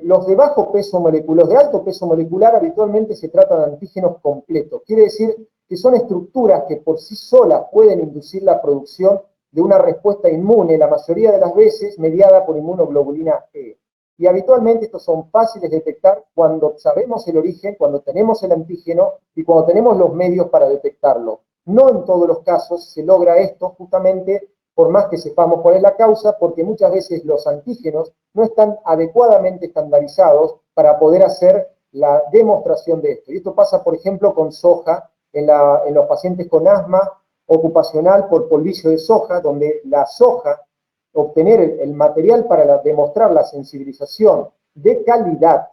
los de bajo peso molecular, los de alto peso molecular habitualmente se tratan de antígenos completos. Quiere decir que son estructuras que por sí solas pueden inducir la producción de una respuesta inmune, la mayoría de las veces mediada por inmunoglobulina E. Y habitualmente estos son fáciles de detectar cuando sabemos el origen, cuando tenemos el antígeno y cuando tenemos los medios para detectarlo. No en todos los casos se logra esto justamente por más que sepamos cuál es la causa, porque muchas veces los antígenos no están adecuadamente estandarizados para poder hacer la demostración de esto. Y esto pasa, por ejemplo, con soja en los pacientes con asma ocupacional por polvillo de soja, donde la soja, obtener el material para demostrar la sensibilización de calidad,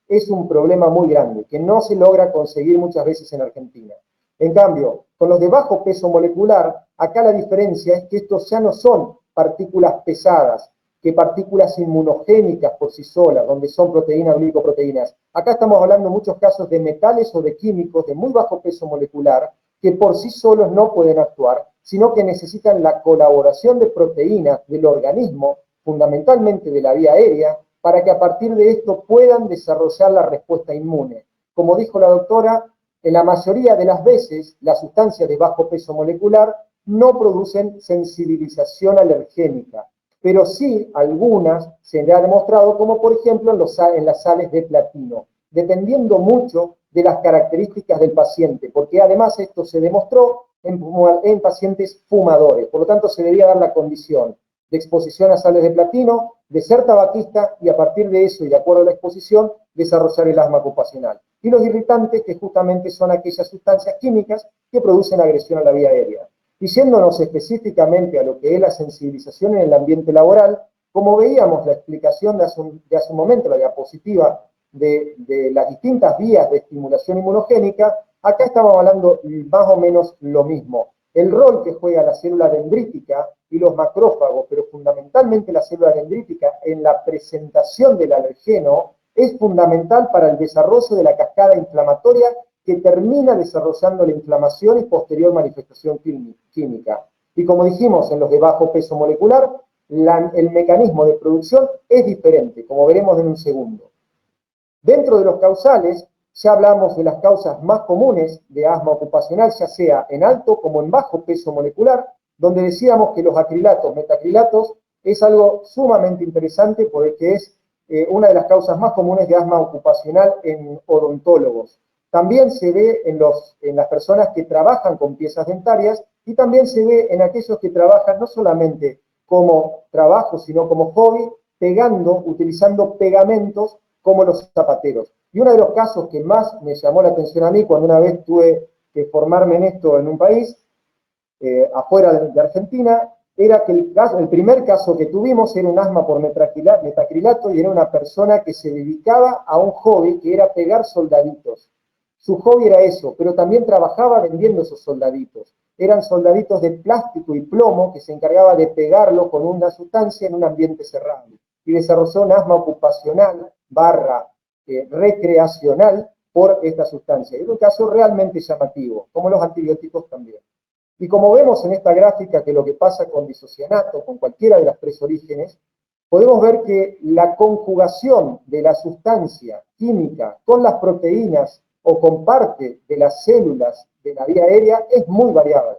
es un problema muy grande, que no se logra conseguir muchas veces en Argentina. En cambio, con los de bajo peso molecular, acá la diferencia es que estos ya no son partículas pesadas, que partículas inmunogénicas por sí solas, donde son proteínas o glicoproteínas. Acá estamos hablando en muchos casos de metales o de químicos de muy bajo peso molecular, que por sí solos no pueden actuar, sino que necesitan la colaboración de proteínas del organismo, fundamentalmente de la vía aérea, para que a partir de esto puedan desarrollar la respuesta inmune. Como dijo la doctora, en la mayoría de las veces, las sustancias de bajo peso molecular no producen sensibilización alergénica, pero sí algunas se le ha demostrado, como por ejemplo en las sales de platino, dependiendo mucho de las características del paciente, porque además esto se demostró en pacientes fumadores, por lo tanto se debía dar la condición de exposición a sales de platino, de ser tabaquista y a partir de eso y de acuerdo a la exposición, desarrollar el asma ocupacional. Y los irritantes, que justamente son aquellas sustancias químicas que producen agresión a la vía aérea. Y yéndonos específicamente a lo que es la sensibilización en el ambiente laboral, como veíamos la explicación de hace un momento, la diapositiva de las distintas vías de estimulación inmunogénica, acá estamos hablando más o menos lo mismo. El rol que juega la célula dendrítica y los macrófagos, pero fundamentalmente la célula dendrítica en la presentación del alergeno, es fundamental para el desarrollo de la cascada inflamatoria que termina desarrollando la inflamación y posterior manifestación química. Y como dijimos en los de bajo peso molecular, el mecanismo de producción es diferente, como veremos en un segundo. Dentro de los causales, ya hablamos de las causas más comunes de asma ocupacional, ya sea en alto como en bajo peso molecular, donde decíamos que los acrilatos, metacrilatos, es algo sumamente interesante porque es una de las causas más comunes de asma ocupacional en odontólogos. También se ve en las personas que trabajan con piezas dentarias y también se ve en aquellos que trabajan no solamente como trabajo, sino como hobby, utilizando pegamentos como los zapateros. Y uno de los casos que más me llamó la atención a mí cuando una vez tuve que formarme en esto en un país, afuera de Argentina, era que el primer caso que tuvimos era un asma por metacrilato y era una persona que se dedicaba a un hobby que era pegar soldaditos. Su hobby era eso, pero también trabajaba vendiendo esos soldaditos. Eran soldaditos de plástico y plomo que se encargaba de pegarlo con una sustancia en un ambiente cerrado. Y desarrolló un asma ocupacional / recreacional por esta sustancia. Es un caso realmente llamativo, como los antibióticos también. Y como vemos en esta gráfica que lo que pasa con disocianato, con cualquiera de las tres orígenes, podemos ver que la conjugación de la sustancia química con las proteínas o con parte de las células de la vía aérea es muy variable.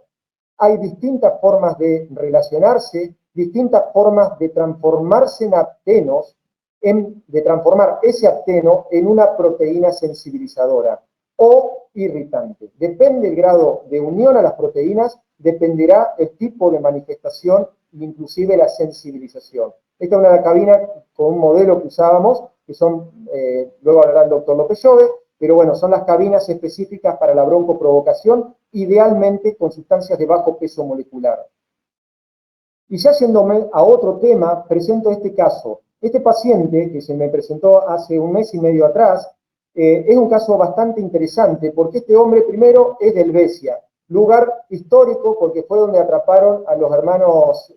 Hay distintas formas de relacionarse, distintas formas de transformarse en aptenos, de transformar ese apteno en una proteína sensibilizadora o irritante. Depende el grado de unión a las proteínas, dependerá el tipo de manifestación e inclusive la sensibilización. Esta es una cabina con un modelo que usábamos, que son, luego hablará el doctor López Llove, pero bueno, son las cabinas específicas para la broncoprovocación, idealmente con sustancias de bajo peso molecular. Y ya yéndome a otro tema, presento este caso. Este paciente, que se me presentó hace un mes y medio atrás, es un caso bastante interesante, porque este hombre primero es de Helvecia, lugar histórico porque fue donde atraparon a los hermanos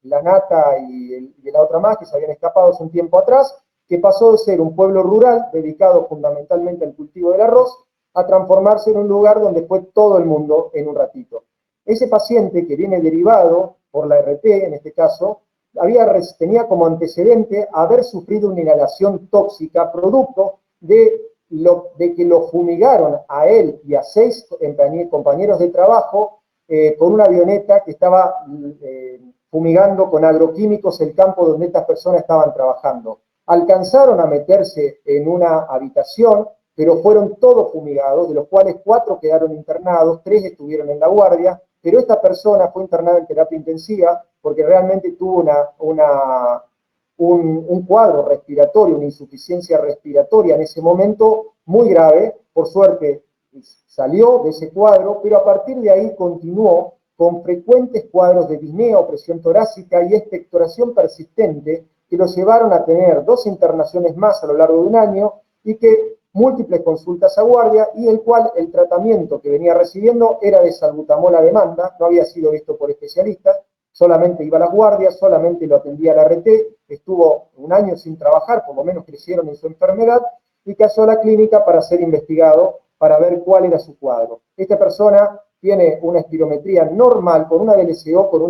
Lanata y la otra más, que se habían escapado hace un tiempo atrás, que pasó de ser un pueblo rural dedicado fundamentalmente al cultivo del arroz, a transformarse en un lugar donde fue todo el mundo en un ratito. Ese paciente que viene derivado por la RT, en este caso, tenía como antecedente haber sufrido una inhalación tóxica producto de que lo fumigaron a él y a 6 compañeros de trabajo con una avioneta que estaba fumigando con agroquímicos el campo donde estas personas estaban trabajando. Alcanzaron a meterse en una habitación, pero fueron todos fumigados, de los cuales 4 quedaron internados, 3 estuvieron en la guardia, pero esta persona fue internada en terapia intensiva porque realmente tuvo un cuadro respiratorio, una insuficiencia respiratoria en ese momento muy grave. Por suerte salió de ese cuadro, pero a partir de ahí continuó con frecuentes cuadros de disnea o presión torácica y expectoración persistente que lo llevaron a tener 2 internaciones más a lo largo de un año y que múltiples consultas a guardia, y el cual el tratamiento que venía recibiendo era de salbutamol a demanda, no había sido visto por especialistas, solamente iba a las guardias, solamente lo atendía la RT, estuvo un año sin trabajar, por lo menos crecieron en su enfermedad, y cayó a la clínica para ser investigado, para ver cuál era su cuadro. Esta persona tiene una espirometría normal, con una DLCO, con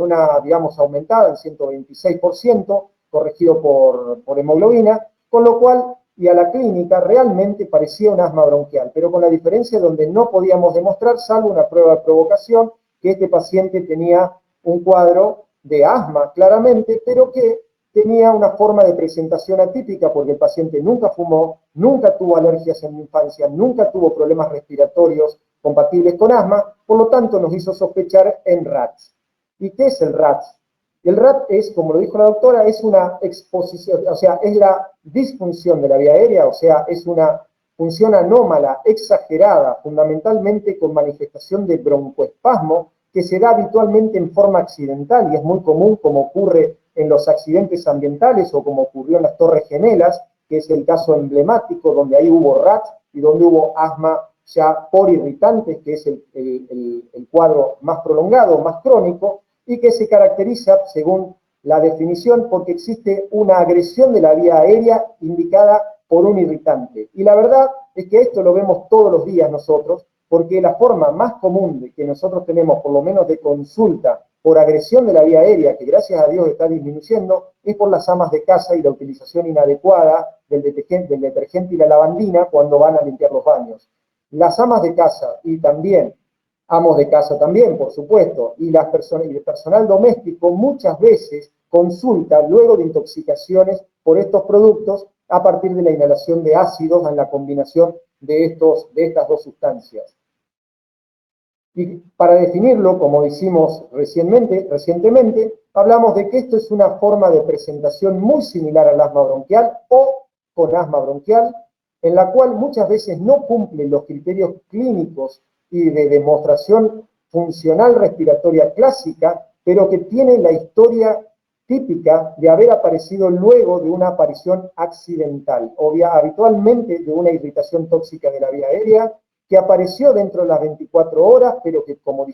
una, digamos, aumentada en 126%, corregido por hemoglobina, con lo cual, y a la clínica realmente parecía un asma bronquial, pero con la diferencia donde no podíamos demostrar, salvo una prueba de provocación, que este paciente tenía un cuadro de asma claramente, pero que tenía una forma de presentación atípica porque el paciente nunca fumó, nunca tuvo alergias en la infancia, nunca tuvo problemas respiratorios compatibles con asma, por lo tanto nos hizo sospechar en RATS. ¿Y qué es el RATS? El RAT es, como lo dijo la doctora, es una exposición, o sea, es la disfunción de la vía aérea, o sea, es una función anómala, exagerada, fundamentalmente con manifestación de broncoespasmo, que se da habitualmente en forma accidental y es muy común, como ocurre en los accidentes ambientales o como ocurrió en las Torres Gemelas, que es el caso emblemático donde ahí hubo RAT y donde hubo asma ya por irritantes, que es el cuadro más prolongado, más crónico, y que se caracteriza, según la definición, porque existe una agresión de la vía aérea indicada por un irritante. Y la verdad es que esto lo vemos todos los días nosotros, porque la forma más común de que nosotros tenemos, por lo menos de consulta por agresión de la vía aérea, que gracias a Dios está disminuyendo, es por las amas de casa y la utilización inadecuada del detergente y la lavandina cuando van a limpiar los baños. Las amas de casa y también amos de casa también, por supuesto, y el personal doméstico muchas veces consulta luego de intoxicaciones por estos productos a partir de la inhalación de ácidos en la combinación de estas 2 sustancias. Y para definirlo, como hicimos recientemente, hablamos de que esto es una forma de presentación muy similar al asma bronquial o con asma bronquial, en la cual muchas veces no cumplen los criterios clínicos y de demostración funcional respiratoria clásica, pero que tiene la historia típica de haber aparecido luego de una aparición accidental, habitualmente de una irritación tóxica de la vía aérea, que apareció dentro de las 24 horas, pero que, como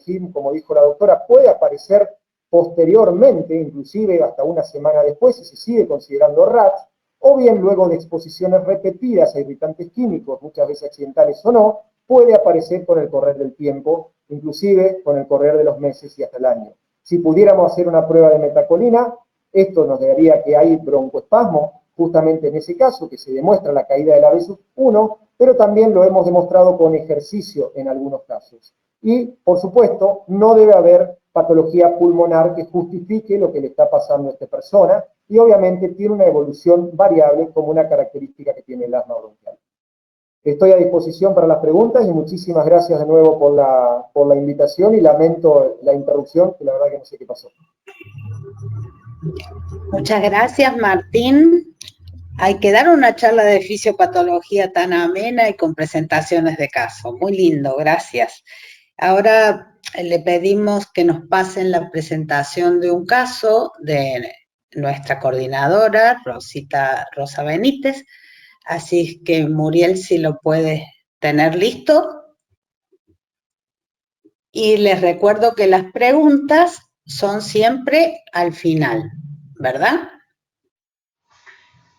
dijo la doctora, puede aparecer posteriormente, inclusive hasta una semana después, y se sigue considerando RATS, o bien luego de exposiciones repetidas a irritantes químicos, muchas veces accidentales o no, puede aparecer con el correr del tiempo, inclusive con el correr de los meses y hasta el año. Si pudiéramos hacer una prueba de metacolina, Esto nos daría que hay broncoespasmo, justamente en ese caso, que se demuestra la caída de la B1, pero también lo hemos demostrado con ejercicio en algunos casos. Y, por supuesto, no debe haber patología pulmonar que justifique lo que le está pasando a esta persona, y obviamente tiene una evolución variable como una característica que tiene el asma bronquial. Estoy a disposición para las preguntas y muchísimas gracias de nuevo por la invitación y lamento la interrupción, que la verdad que no sé qué pasó. Muchas gracias, Martín. Hay que dar una charla de fisiopatología tan amena y con presentaciones de caso. Muy lindo, gracias. Ahora le pedimos que nos pasen la presentación de un caso de nuestra coordinadora, Rosa Benítez. Así que, Muriel, si lo puedes tener listo. Y les recuerdo que las preguntas son siempre al final, ¿verdad?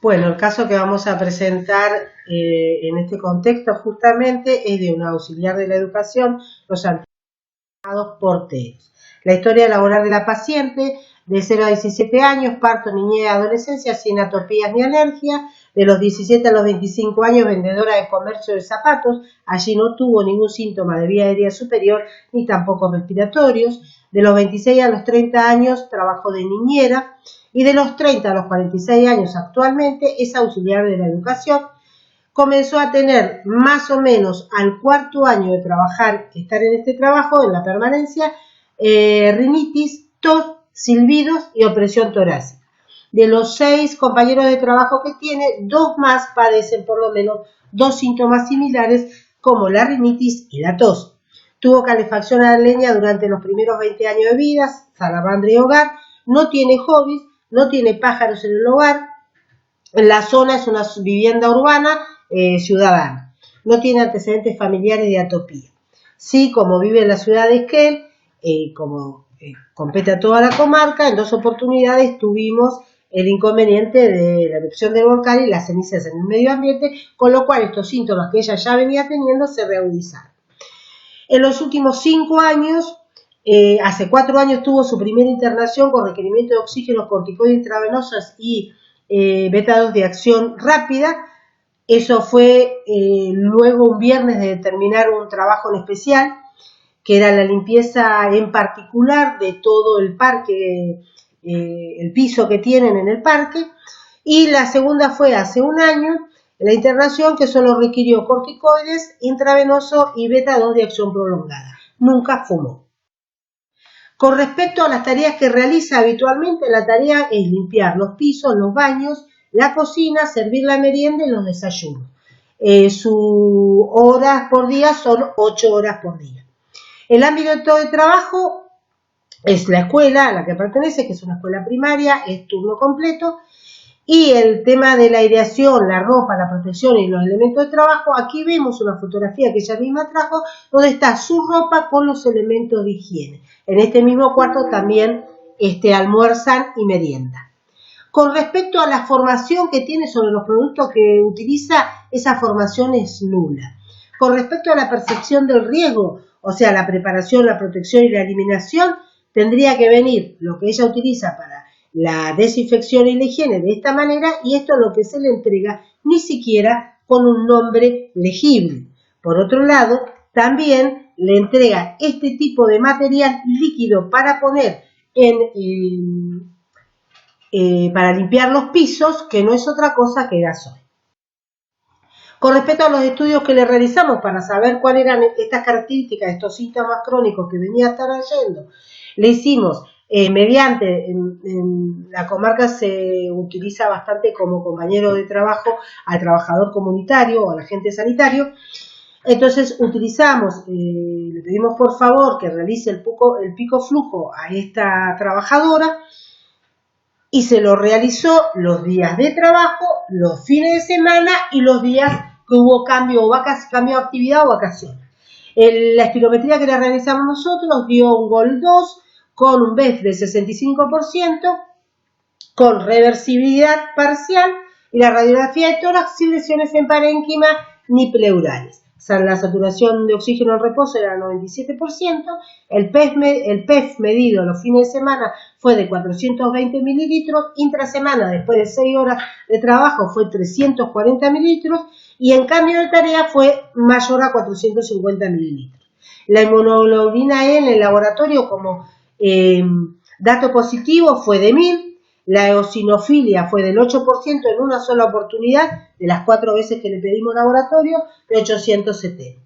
Bueno, el caso que vamos a presentar en este contexto justamente es de un auxiliar de la educación, los llamados porteros. La historia laboral de la paciente, de 0 a 17 años, parto, niñez, adolescencia, sin atopías ni alergia. De los 17 a los 25 años, vendedora de comercio de zapatos. Allí no tuvo ningún síntoma de vía aérea superior, ni tampoco respiratorios. De los 26 a los 30 años, trabajó de niñera. Y de los 30 a los 46 años actualmente es auxiliar de la educación. Comenzó a tener más o menos al cuarto año de trabajar, estar en este trabajo, en la permanencia, rinitis, tos, silbidos y opresión torácica. De los 6 compañeros de trabajo que tiene, 2 más padecen por lo menos 2 síntomas similares como la rinitis y la tos. Tuvo calefacción a la leña durante los primeros 20 años de vida, salamandra y hogar, no tiene hobbies, no tiene pájaros en el hogar, la zona es una vivienda urbana ciudadana, no tiene antecedentes familiares de atopía. Sí, como vive en la ciudad de Esquel, como compete a toda la comarca, en 2 oportunidades tuvimos el inconveniente de la erupción del volcán y las cenizas en el medio ambiente, con lo cual estos síntomas que ella ya venía teniendo se reagudizaron. En los últimos 5 años, hace 4 años tuvo su primera internación con requerimiento de oxígeno, corticoides intravenosos y beta-2 de acción rápida. Eso fue luego un viernes de terminar un trabajo en especial, que era la limpieza en particular de todo el parque, el piso que tienen en el parque. Y la segunda fue hace 1 año, la internación, que solo requirió corticoides intravenoso y beta-2 de acción prolongada. Nunca fumó. Con respecto a las tareas que realiza habitualmente, la tarea es limpiar los pisos, los baños, la cocina, servir la merienda y los desayunos. Sus horas por día son 8 horas por día. El ámbito de trabajo es la escuela a la que pertenece, que es una escuela primaria, es turno completo. Y el tema de la aireación, la ropa, la protección y los elementos de trabajo, aquí vemos una fotografía que ella misma trajo, donde está su ropa con los elementos de higiene. En este mismo cuarto también almuerzan y meriendan. Con respecto a la formación que tiene sobre los productos que utiliza, esa formación es nula. Con respecto a la percepción del riesgo, o sea, la preparación, la protección y la eliminación, tendría que venir lo que ella utiliza para la desinfección y la higiene de esta manera, y esto es lo que se le entrega, ni siquiera con un nombre legible. Por otro lado, también le entrega este tipo de material líquido para poner para limpiar los pisos, que no es otra cosa que gasoil. Con respecto a los estudios que le realizamos para saber cuáles eran estas características, estos síntomas crónicos que venía trayendo, le hicimos mediante, en la comarca se utiliza bastante como compañero de trabajo al trabajador comunitario o al agente sanitario. Entonces utilizamos, le pedimos por favor que realice el pico flujo a esta trabajadora, y se lo realizó los días de trabajo, los fines de semana y los días que hubo cambio de actividad o vacaciones. La espirometría que le realizamos nosotros dio un GOL 2 con un BEF de 65%, con reversibilidad parcial, y la radiografía de tórax sin lesiones en parénquima ni pleurales. la saturación de oxígeno en reposo era 97%, el PEF medido los fines de semana fue de 420 mililitros, intrasemana después de 6 horas de trabajo fue 340 mililitros y en cambio de tarea fue mayor a 450 mililitros. La inmunoglobulina E en el laboratorio como dato positivo fue de 1000, la eosinofilia fue del 8% en una sola oportunidad, de las 4 veces que le pedimos laboratorio, de 870.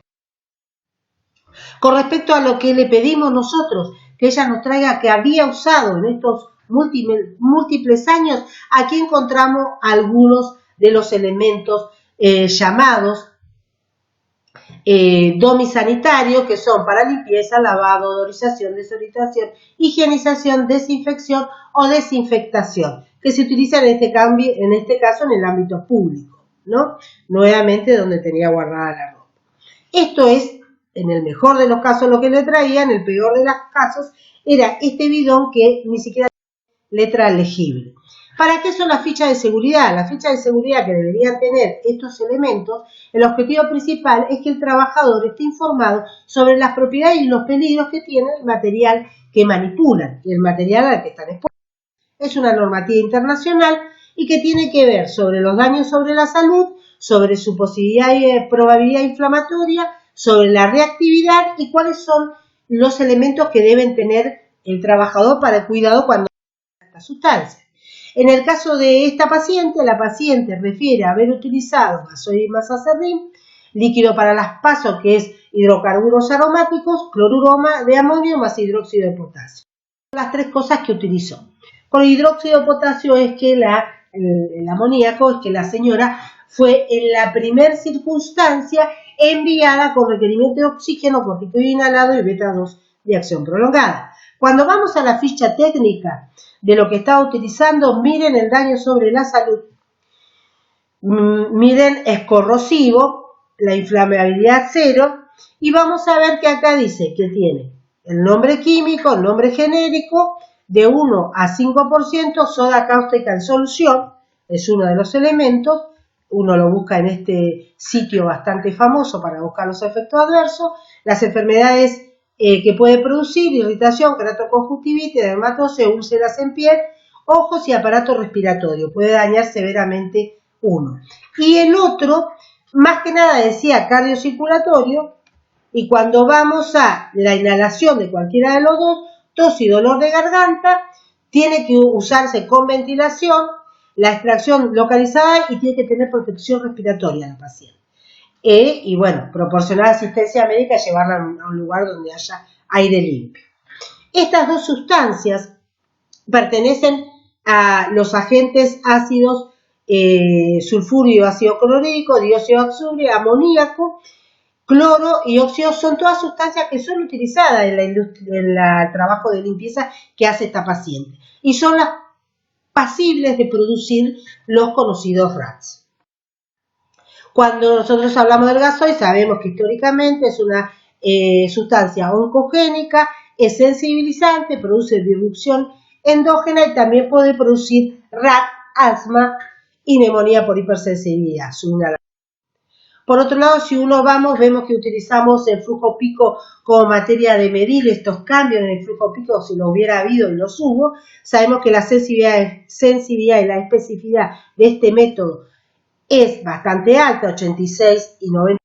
Con respecto a lo que le pedimos nosotros, que ella nos traiga que había usado en estos múltiples años, aquí encontramos algunos de los elementos llamados domisanitarios, que son para limpieza, lavado, odorización, desodorización, higienización, desinfección o desinfectación, que se utilizan en este caso en el ámbito público, ¿no? Nuevamente donde tenía guardada la ropa. Esto es, en el mejor de los casos, lo que le traía, en el peor de los casos, era este bidón que ni siquiera tiene letra legible. ¿Para qué son las fichas de seguridad? Las fichas de seguridad que deberían tener estos elementos, el objetivo principal es que el trabajador esté informado sobre las propiedades y los peligros que tiene el material que manipulan y el material al que están expuestos. Es una normativa internacional y que tiene que ver sobre los daños sobre la salud, sobre su posibilidad y probabilidad inflamatoria, sobre la reactividad y cuáles son los elementos que deben tener el trabajador para el cuidado cuando usa esta sustancia. En el caso de esta paciente, la paciente refiere a haber utilizado gasoil y masacerrín, líquido para las PASO, que es hidrocarburos aromáticos, cloruro de amonio más hidróxido de potasio. Las 3 cosas que utilizó. Con el hidróxido de potasio es que el amoníaco es que la señora fue en la primer circunstancia enviada con requerimiento de oxígeno, corticoide inhalado y beta-2 de acción prolongada. Cuando vamos a la ficha técnica de lo que estaba utilizando, miren el daño sobre la salud, miren es corrosivo, la inflamabilidad 0 y vamos a ver que acá dice que tiene el nombre químico, el nombre genérico, de 1 a 5% soda cáustica en solución, es uno de los elementos, uno lo busca en este sitio bastante famoso para buscar los efectos adversos, las enfermedades que puede producir irritación, keratoconjuntivitis, dermatosis, úlceras en piel, ojos y aparato respiratorio. Puede dañar severamente uno. Y el otro, más que nada decía cardiocirculatorio, y cuando vamos a la inhalación de cualquiera de los dos, tos y dolor de garganta, tiene que usarse con ventilación, la extracción localizada y tiene que tener protección respiratoria al paciente. Y bueno, proporcionar asistencia médica y llevarla a un lugar donde haya aire limpio. Estas 2 sustancias pertenecen a los agentes ácidos sulfúrico, ácido clorhídrico, dióxido de azufre, amoníaco, cloro y óxido, son todas sustancias que son utilizadas en el trabajo de limpieza que hace esta paciente y son las pasibles de producir los conocidos RATs. Cuando nosotros hablamos del gasoil, sabemos que históricamente es una sustancia oncogénica, es sensibilizante, produce disrupción endógena y también puede producir RAT, asma y neumonía por hipersensibilidad. Por otro lado, si vemos que utilizamos el flujo pico como materia de medir estos cambios en el flujo pico, si lo hubiera habido y los hubo, sabemos que la sensibilidad y la especificidad de este método es bastante alta, 86 y 90%,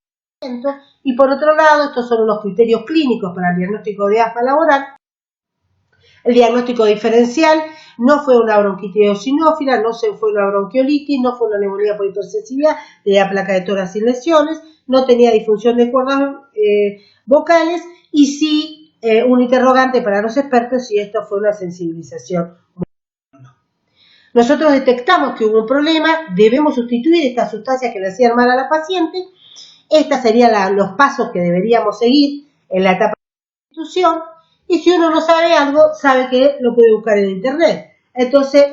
y por otro lado, estos son los criterios clínicos para el diagnóstico de asma laboral. El diagnóstico diferencial no fue una bronquitis eosinófila, no fue una bronquiolitis, no fue una neumonía por hipersensibilidad, tenía placa de tórax sin lesiones, no tenía disfunción de cuerdas vocales y sí un interrogante para los expertos si esto fue una sensibilización. Nosotros detectamos que hubo un problema, debemos sustituir estas sustancias que le hacían mal a la paciente. Estos serían los pasos que deberíamos seguir en la etapa de sustitución. Y si uno no sabe algo, sabe que lo puede buscar en internet. Entonces,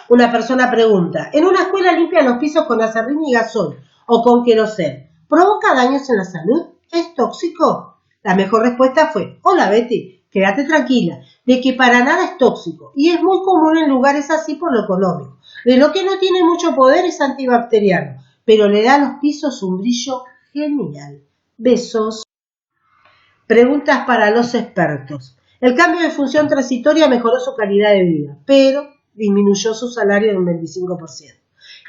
una persona pregunta, ¿en una escuela limpian los pisos con acerrín y gasoil o con queroseno? ¿Provoca daños en la salud? ¿Es tóxico? La mejor respuesta fue, hola Betty, quédate tranquila, de que para nada es tóxico y es muy común en lugares así por lo económico. De lo que no tiene mucho poder es antibacteriano, pero le da a los pisos un brillo Genial. Besos. Preguntas para los expertos. El cambio de función transitoria mejoró su calidad de vida, pero disminuyó su salario en un 25%.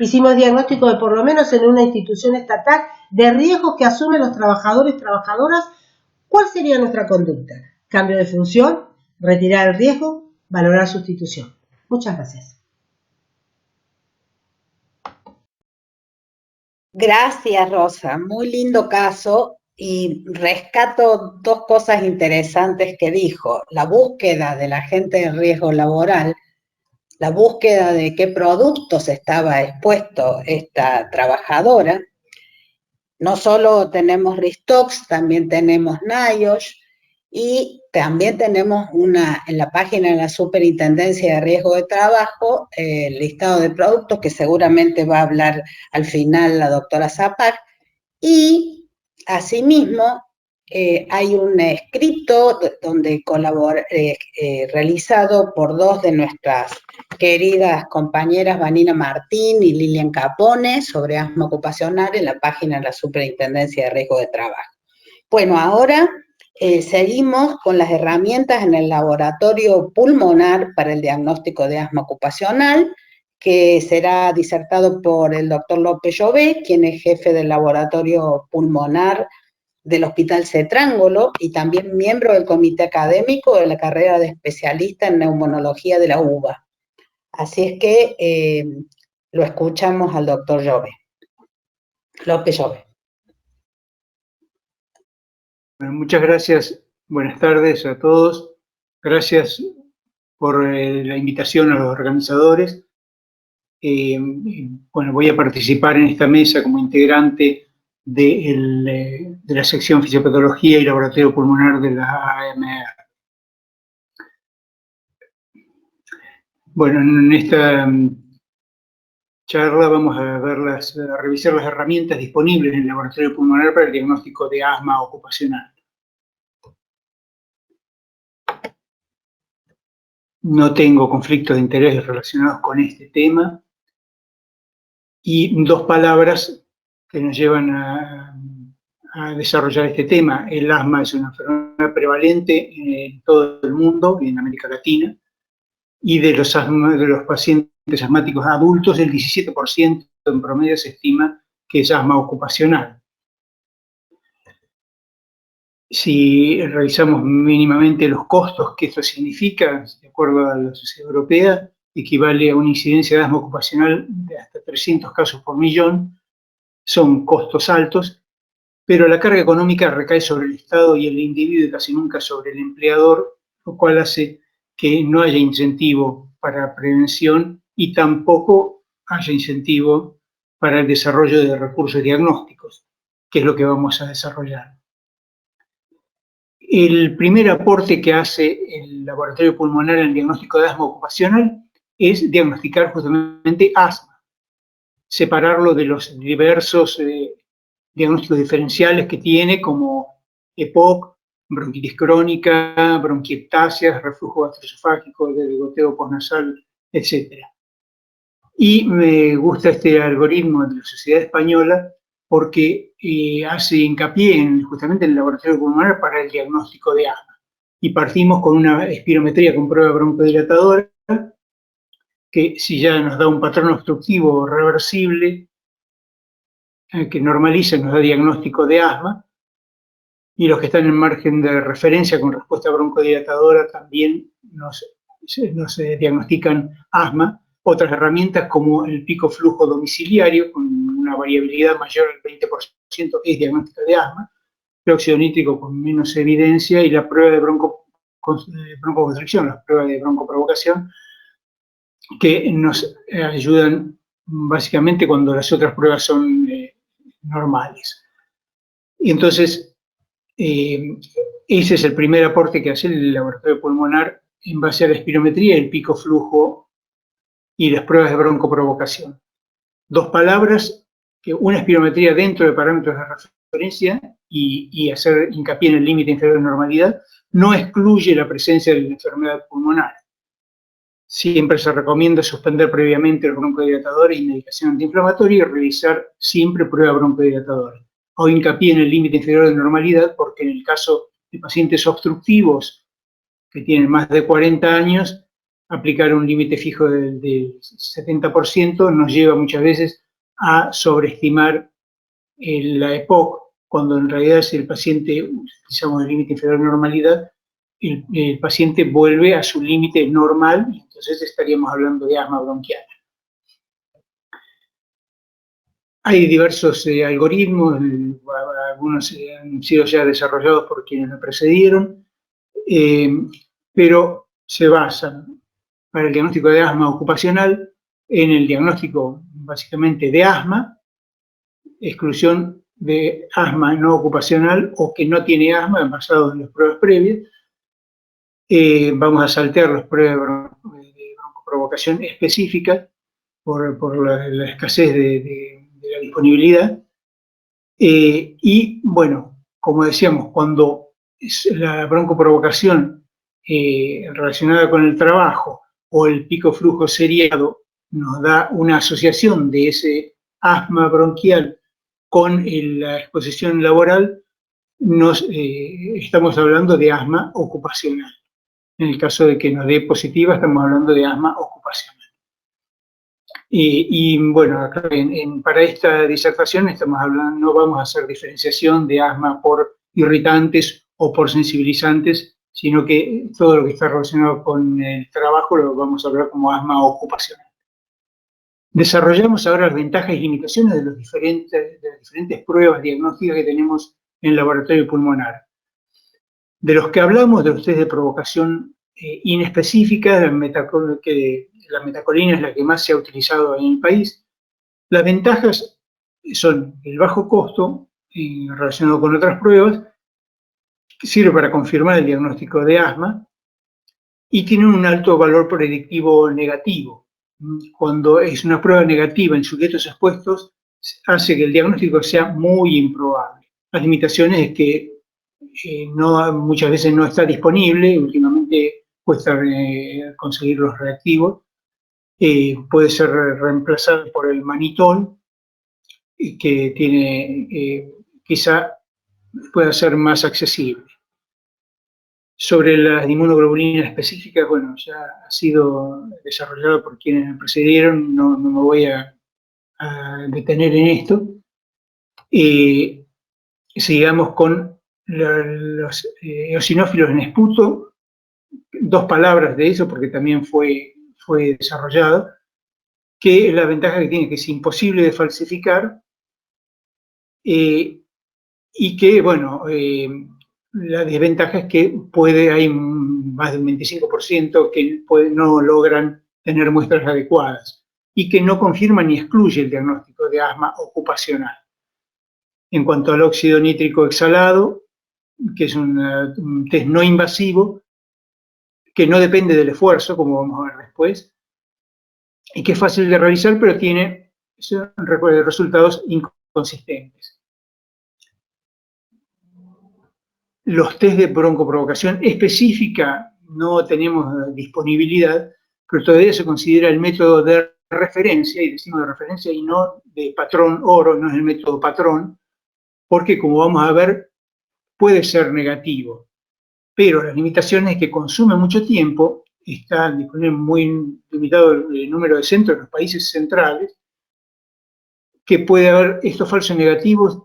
Hicimos diagnóstico de por lo menos en una institución estatal de riesgos que asumen los trabajadores y trabajadoras. ¿Cuál sería nuestra conducta? Cambio de función, retirar el riesgo, valorar sustitución. Muchas gracias. Gracias, Rosa. Muy lindo caso y rescato dos cosas interesantes que dijo. La búsqueda del agente de riesgo laboral, la búsqueda de qué productos estaba expuesto esta trabajadora. No solo tenemos Ristox, también tenemos NIOSH y también tenemos en la página de la Superintendencia de Riesgo de Trabajo el listado de productos que seguramente va a hablar al final la doctora Zapac. Y asimismo hay un escrito donde realizado por dos de nuestras queridas compañeras Vanina Martín y Lilian Capone sobre asma ocupacional en la página de la Superintendencia de Riesgo de Trabajo. Bueno, ahora seguimos con las herramientas en el laboratorio pulmonar para el diagnóstico de asma ocupacional, que será disertado por el doctor López Llobet, quien es jefe del laboratorio pulmonar del Hospital Cetrángolo y también miembro del comité académico de la carrera de especialista en neumonología de la UBA. Así es que lo escuchamos al doctor López Llobet. Bueno, muchas gracias. Buenas tardes a todos. Gracias por la invitación a los organizadores. Bueno, voy a participar en esta mesa como integrante de la sección Fisiopatología y Laboratorio Pulmonar de la AMR. Bueno, en esta charla vamos a revisar las herramientas disponibles en el Laboratorio Pulmonar para el diagnóstico de asma ocupacional. No tengo conflictos de interés relacionados con este tema. Y dos palabras que nos llevan a desarrollar este tema. El asma es una enfermedad prevalente en todo el mundo y en América Latina. Y de los pacientes asmáticos adultos, el 17% en promedio se estima que es asma ocupacional. Si revisamos mínimamente los costos que esto significa, de acuerdo a la Sociedad Europea, equivale a una incidencia de asma ocupacional de hasta 300 casos por millón. Son costos altos, pero la carga económica recae sobre el Estado y el individuo y casi nunca sobre el empleador, lo cual hace que no haya incentivo para prevención y tampoco haya incentivo para el desarrollo de recursos diagnósticos, que es lo que vamos a desarrollar. El primer aporte que hace el laboratorio pulmonar en el diagnóstico de asma ocupacional es diagnosticar justamente asma, separarlo de los diversos diagnósticos diferenciales que tiene, como EPOC, bronquitis crónica, bronquiectasias, reflujo gastroesofágico, de goteo postnasal, etc. Y me gusta este algoritmo de la Sociedad Española porque hace hincapié justamente en el laboratorio pulmonar para el diagnóstico de asma. Y partimos con una espirometría con prueba broncodilatadora, que si ya nos da un patrón obstructivo reversible, que normaliza, nos da diagnóstico de asma, y los que están en margen de referencia con respuesta broncodilatadora también nos diagnostican asma. Otras herramientas como el pico flujo domiciliario, con una variabilidad mayor al 20%, es diagnóstica de asma, el óxido nítrico con menos evidencia y la prueba de broncoconstricción, la prueba de broncoprovocación, que nos ayudan básicamente cuando las otras pruebas son normales. Y entonces, ese es el primer aporte que hace el laboratorio pulmonar en base a la espirometría, el pico flujo y las pruebas de broncoprovocación. Dos palabras, que una espirometría dentro de parámetros de referencia y hacer hincapié en el límite inferior de normalidad, no excluye la presencia de la enfermedad pulmonar. Siempre se recomienda suspender previamente los broncodilatadores y medicación antiinflamatoria y realizar siempre prueba broncodilatadora. hago hincapié en el límite inferior de normalidad, porque en el caso de pacientes obstructivos que tienen más de 40 años, aplicar un límite fijo del 70% nos lleva muchas veces a sobreestimar la EPOC, cuando en realidad si el paciente, utilizamos el límite inferior de normalidad, el paciente vuelve a su límite normal, y entonces estaríamos hablando de asma bronquial. Hay diversos algoritmos, algunos han sido ya desarrollados por quienes me precedieron, pero se basan para el diagnóstico de asma ocupacional en el diagnóstico básicamente de asma, exclusión de asma no ocupacional o que no tiene asma basado en las pruebas previas. Vamos a saltear las pruebas de broncoprovocación específicas por la escasez de la disponibilidad. Y bueno, como decíamos, cuando la broncoprovocación relacionada con el trabajo o el pico flujo seriado nos da una asociación de ese asma bronquial con la exposición laboral, estamos hablando de asma ocupacional. En el caso de que nos dé positiva, estamos hablando de asma ocupacional. Y bueno, acá para esta disertación estamos hablando, no vamos a hacer diferenciación de asma por irritantes o por sensibilizantes, sino que todo lo que está relacionado con el trabajo lo vamos a hablar como asma ocupacional. Desarrollamos ahora las ventajas y limitaciones de las diferentes pruebas diagnósticas que tenemos en el laboratorio pulmonar. De los que hablamos, de los test de provocación inespecífica, la metacolina es la que más se ha utilizado en el país. Las ventajas son el bajo costo relacionado con otras pruebas, que sirve para confirmar el diagnóstico de asma, y tiene un alto valor predictivo negativo. Cuando es una prueba negativa en sujetos expuestos, hace que el diagnóstico sea muy improbable. Las limitaciones es que muchas veces no está disponible, últimamente cuesta conseguir los reactivos, puede ser reemplazado por el manitol, que tiene, quizá pueda ser más accesible. Sobre las inmunoglobulinas específicas, bueno, ya ha sido desarrollado por quienes me precedieron, no me voy a detener en esto. Sigamos con los eosinófilos en esputo, dos palabras de eso porque también fue desarrollado, que la ventaja que tiene que es imposible de falsificar y que, bueno, la desventaja es que hay más del 25% que no logran tener muestras adecuadas y que no confirma ni excluye el diagnóstico de asma ocupacional. En cuanto al óxido nítrico exhalado, que es un test no invasivo, que no depende del esfuerzo, como vamos a ver después, y que es fácil de realizar, pero tiene resultados inconsistentes. Los test de broncoprovocación específica no tenemos disponibilidad, pero todavía se considera el método de referencia, y decimos de referencia y no de patrón oro, no es el método patrón, porque como vamos a ver, puede ser negativo. Pero la limitación es que consume mucho tiempo, está disponible muy limitado el número de centros en los países centrales, que puede haber estos falsos negativos,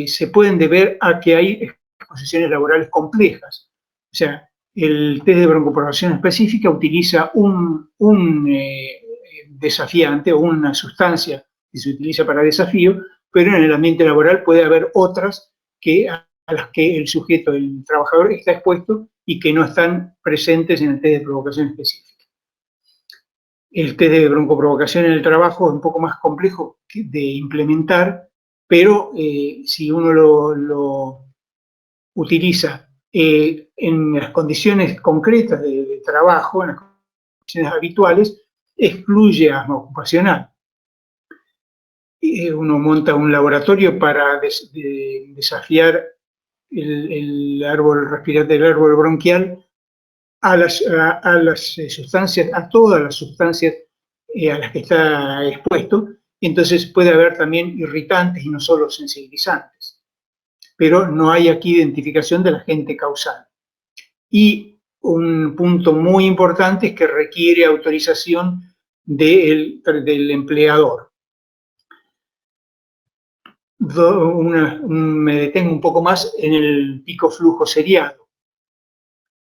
se pueden deber a que hay exposiciones laborales complejas. O sea, el test de broncoprovocación específica utiliza un desafiante o una sustancia que se utiliza para desafío, pero en el ambiente laboral puede haber otras a las que el sujeto, el trabajador, está expuesto y que no están presentes en el test de provocación específica. El test de broncoprovocación en el trabajo es un poco más complejo de implementar, pero si uno lo utiliza en las condiciones concretas de trabajo, en las condiciones habituales, excluye asma ocupacional. Uno monta un laboratorio para desafiar el árbol respiratorio, el árbol bronquial, a las sustancias, a todas las sustancias a las que está expuesto. Entonces puede haber también irritantes y no solo sensibilizantes. pero no hay aquí identificación del agente causal. Y un punto muy importante es que requiere autorización del empleador. Me detengo un poco más en el pico flujo seriado,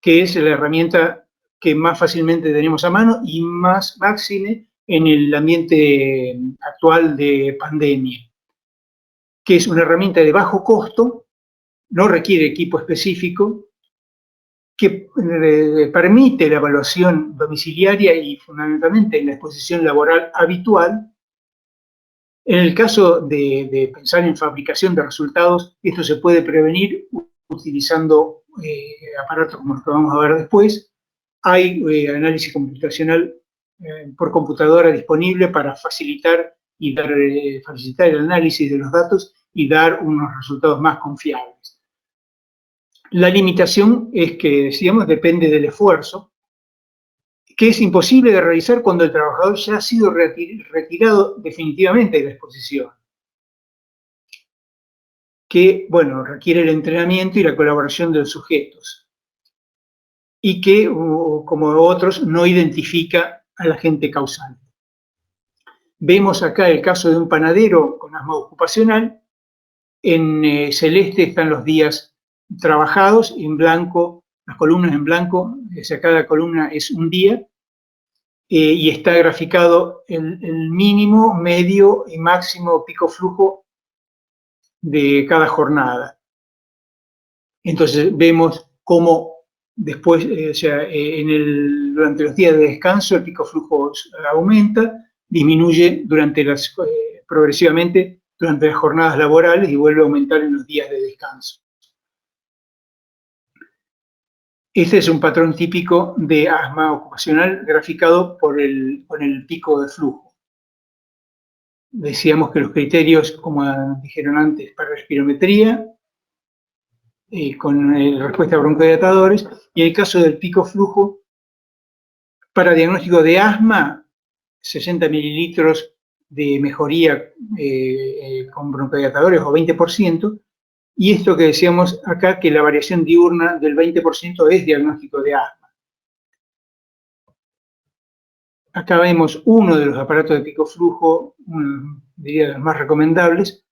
que es la herramienta que más fácilmente tenemos a mano y más máxime en el ambiente actual de pandemia, que es una herramienta de bajo costo, no requiere equipo específico, que permite la evaluación domiciliaria y fundamentalmente la exposición laboral habitual. En el caso de pensar en fabricación de resultados, esto se puede prevenir utilizando aparatos como los que vamos a ver después. Hay análisis computacional por computadora disponible para facilitar el análisis de los datos y dar unos resultados más confiables. La limitación es que, decíamos, depende del esfuerzo, que es imposible de realizar cuando el trabajador ya ha sido retirado definitivamente de la exposición, que, bueno, requiere el entrenamiento y la colaboración de los sujetos, y que, como otros, no identifica al agente causal. Vemos acá el caso de un panadero con asma ocupacional. En celeste están los días trabajados, en blanco, las columnas en blanco, cada columna es un día, y está graficado el mínimo, medio y máximo pico flujo de cada jornada. Entonces vemos cómo después, durante los días de descanso el pico flujo aumenta, disminuye progresivamente durante las jornadas laborales y vuelve a aumentar en los días de descanso. Este es un patrón típico de asma ocupacional graficado con el pico de flujo. Decíamos que los criterios, como dijeron antes, para respirometría, con respuesta a broncodilatadores, y en el caso del pico flujo, para diagnóstico de asma, 60 mililitros de mejoría con broncodilatadores o 20%, y esto que decíamos acá, que la variación diurna del 20% es diagnóstico de asma. Acá vemos uno de los aparatos de pico flujo, diría de los más recomendables,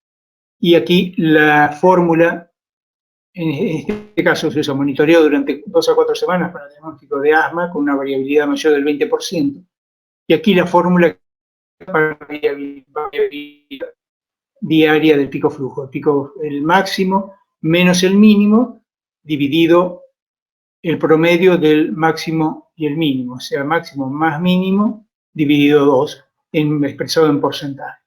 y aquí la fórmula, en este caso se usa monitoreo durante 2 a 4 semanas para el diagnóstico de asma con una variabilidad mayor del 20%, y aquí la fórmula para variabilidad diaria del pico flujo, el máximo menos el mínimo, dividido el promedio del máximo y el mínimo, o sea, máximo más mínimo dividido 2, expresado en porcentaje.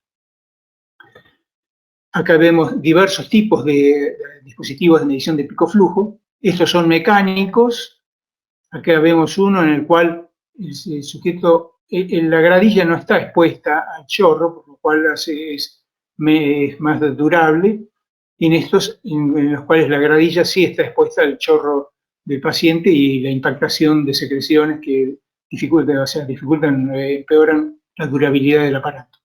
Acá vemos diversos tipos de dispositivos de medición de pico flujo. Estos son mecánicos. Acá vemos uno en el cual el sujeto, la gradilla no está expuesta al chorro, por lo cual es más durable, y en estos en los cuales la gradilla sí está expuesta al chorro del paciente y la impactación de secreciones que empeoran la durabilidad del aparato.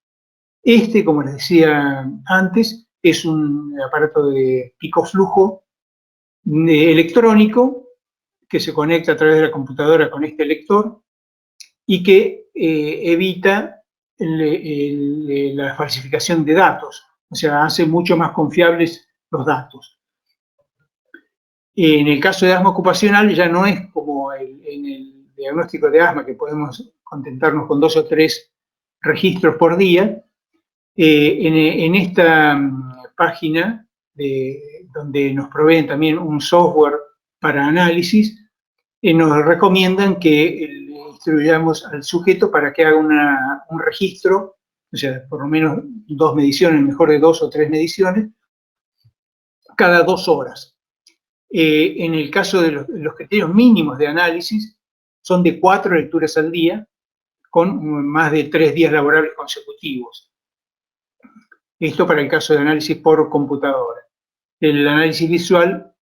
Este, como les decía antes, es un aparato de pico flujo electrónico que se conecta a través de la computadora con este lector y que evita la falsificación de datos, o sea, hace mucho más confiables los datos. En el caso de asma ocupacional ya no es como en el diagnóstico de asma, que podemos contentarnos con 2 o 3 registros por día. En esta página, donde nos proveen también un software para análisis, nos recomiendan que instruyamos al sujeto para que haga un registro, o sea, por lo menos 2 mediciones, mejor de 2 o 3 mediciones, cada 2 horas. En el caso de los criterios mínimos de análisis, son de 4 lecturas al día, con más de 3 días laborables consecutivos. Esto para el caso de análisis por computadora. El análisis visual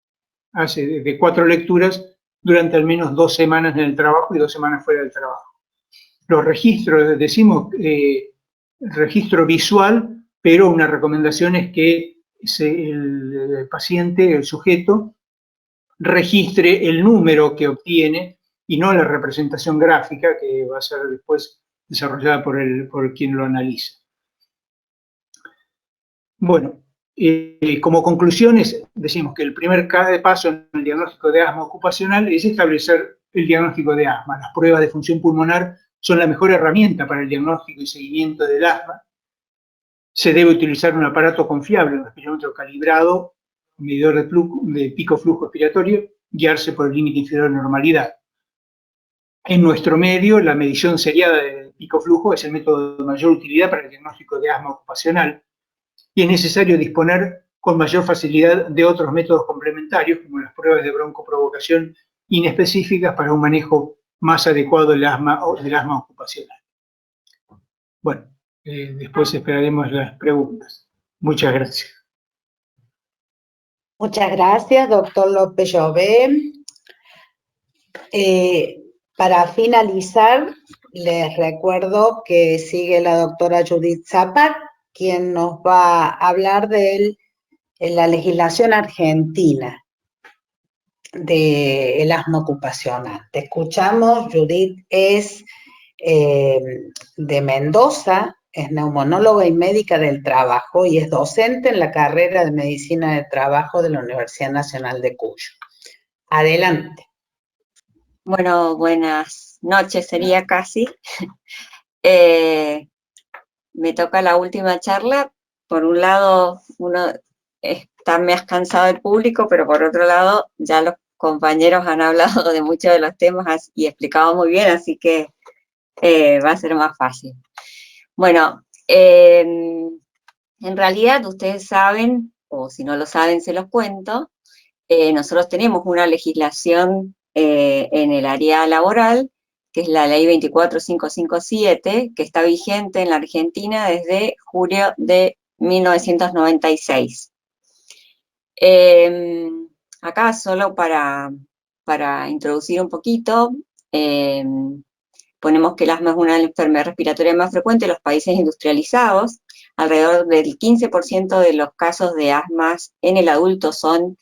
hace de 4 lecturas durante al menos 2 semanas en el trabajo y 2 semanas fuera del trabajo. Los registros, decimos registro visual, pero una recomendación es que el paciente, el sujeto, registre el número que obtiene y no la representación gráfica que va a ser después desarrollada por quien lo analiza. Bueno, como conclusiones, decimos que el primer paso en el diagnóstico de asma ocupacional es establecer el diagnóstico de asma. Las pruebas de función pulmonar son la mejor herramienta para el diagnóstico y seguimiento del asma. Se debe utilizar un aparato confiable, un respirómetro calibrado, un medidor de pico flujo expiratorio, guiarse por el límite inferior de normalidad. En nuestro medio, la medición seriada de pico flujo es el método de mayor utilidad para el diagnóstico de asma ocupacional, y es necesario disponer con mayor facilidad de otros métodos complementarios, como las pruebas de broncoprovocación inespecíficas para un manejo más adecuado del asma ocupacional. Bueno, después esperaremos las preguntas. Muchas gracias. Muchas gracias, doctor López Llobet. Para finalizar, les recuerdo que sigue la doctora Judith Zapac, quien nos va a hablar de la legislación argentina del asma ocupacional. Te escuchamos. Judith es de Mendoza, es neumonóloga y médica del trabajo y es docente en la carrera de Medicina del Trabajo de la Universidad Nacional de Cuyo. Adelante. Bueno, buenas noches sería casi. Me toca la última charla. Por un lado, uno está más cansado del público, pero por otro lado, ya los compañeros han hablado de muchos de los temas y explicado muy bien, así que va a ser más fácil. Bueno, en realidad ustedes saben, o si no lo saben se los cuento, nosotros tenemos una legislación en el área laboral, que es la Ley 24557, que está vigente en la Argentina desde julio de 1996. Acá solo para introducir un poquito, ponemos que el asma es una enfermedad respiratoria más frecuente en los países industrializados. Alrededor del 15% de los casos de asmas en el adulto son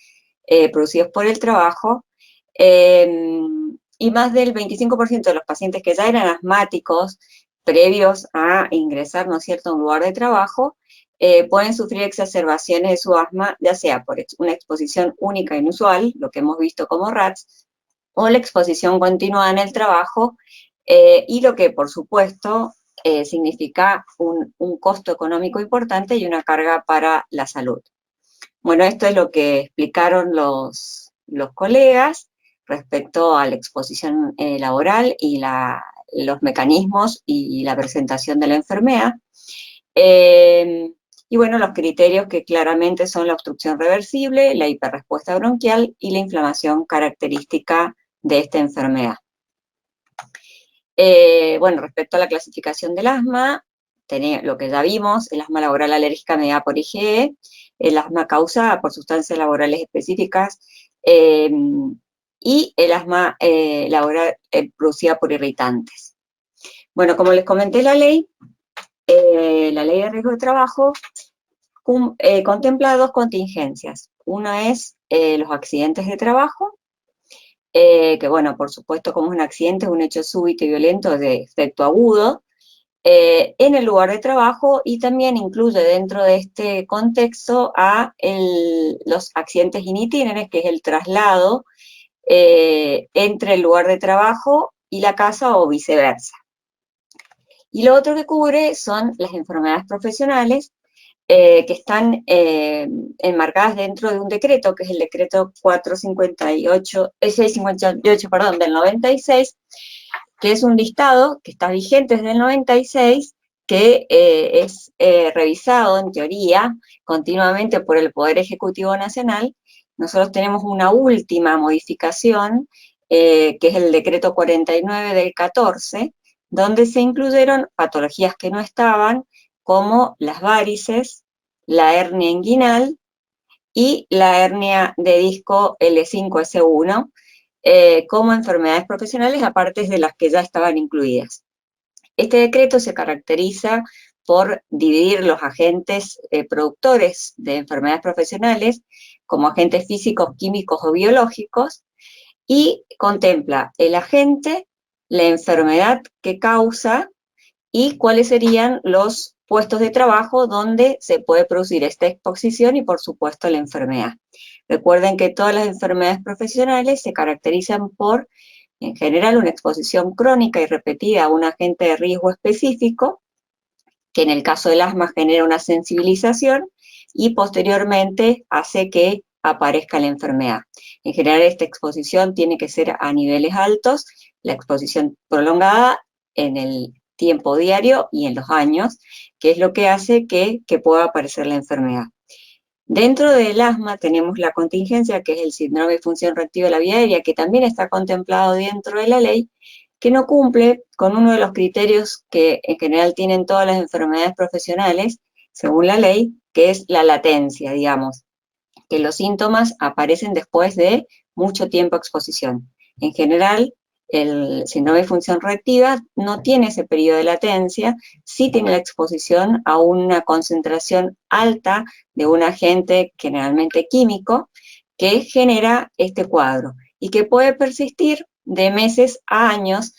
producidos por el trabajo, y más del 25% de los pacientes que ya eran asmáticos previos a ingresar, ¿no es cierto?, a un lugar de trabajo, pueden sufrir exacerbaciones de su asma, ya sea por una exposición única e inusual, lo que hemos visto como RATS, o la exposición continua en el trabajo, y lo que, por supuesto, significa un costo económico importante y una carga para la salud. Bueno, esto es lo que explicaron los colegas respecto a la exposición laboral y los mecanismos y la presentación de la enfermedad. Y bueno, los criterios que claramente son la obstrucción reversible, la hiperrespuesta bronquial y la inflamación característica de esta enfermedad. Bueno, respecto a la clasificación del asma, lo que ya vimos, el asma laboral alérgica mediada por IgE, el asma causada por sustancias laborales específicas, y el asma laboral producida por irritantes. Bueno, como les comenté la ley de riesgo de trabajo contempla dos contingencias. Una es los accidentes de trabajo, que bueno, por supuesto, como es un accidente, es un hecho súbito y violento de efecto agudo, en el lugar de trabajo, y también incluye dentro de este contexto a los accidentes in itinere, que es el traslado entre el lugar de trabajo y la casa o viceversa. Y lo otro que cubre son las enfermedades profesionales que están enmarcadas dentro de un decreto, que es el decreto 658 del 96, que es un listado que está vigente desde el 96, que es revisado en teoría continuamente por el Poder Ejecutivo Nacional. Nosotros tenemos una última modificación, que es el decreto 49 del 14, donde se incluyeron patologías que no estaban, como las varices, la hernia inguinal y la hernia de disco L5-S1, como enfermedades profesionales, aparte de las que ya estaban incluidas. Este decreto se caracteriza por dividir los agentes productores de enfermedades profesionales como agentes físicos, químicos o biológicos, y contempla el agente, la enfermedad que causa y cuáles serían los puestos de trabajo donde se puede producir esta exposición y, por supuesto, la enfermedad. Recuerden que todas las enfermedades profesionales se caracterizan por, en general, una exposición crónica y repetida a un agente de riesgo específico, que en el caso del asma genera una sensibilización y posteriormente hace que aparezca la enfermedad. En general, esta exposición tiene que ser a niveles altos, la exposición prolongada en el tiempo diario y en los años, que es lo que hace que pueda aparecer la enfermedad. Dentro del asma tenemos la contingencia, que es el síndrome de disfunción reactiva de la vía aérea, que también está contemplado dentro de la ley, que no cumple con uno de los criterios que en general tienen todas las enfermedades profesionales, según la ley, que es la latencia, digamos, que los síntomas aparecen después de mucho tiempo de exposición. En general, el síndrome de disfunción reactiva no tiene ese periodo de latencia, sí tiene la exposición a una concentración alta de un agente generalmente químico que genera este cuadro y que puede persistir de meses a años.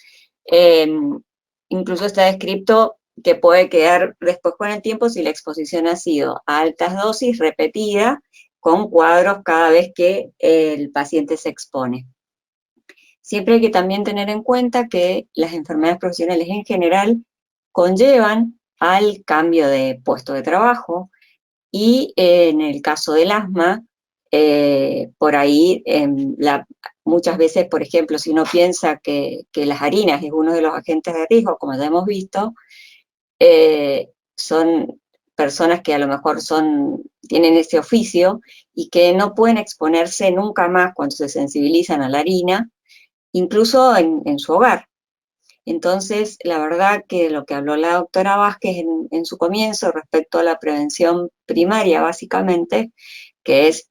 Incluso está descrito que puede quedar después con el tiempo si la exposición ha sido a altas dosis repetida con cuadros cada vez que el paciente se expone. Siempre hay que también tener en cuenta que las enfermedades profesionales en general conllevan al cambio de puesto de trabajo y en el caso del asma, por ahí muchas veces, por ejemplo, si uno piensa que las harinas es uno de los agentes de riesgo, como ya hemos visto, son personas que a lo mejor tienen ese oficio y que no pueden exponerse nunca más cuando se sensibilizan a la harina, incluso en su hogar. Entonces, la verdad que lo que habló la doctora Vázquez en su comienzo respecto a la prevención primaria, básicamente, que es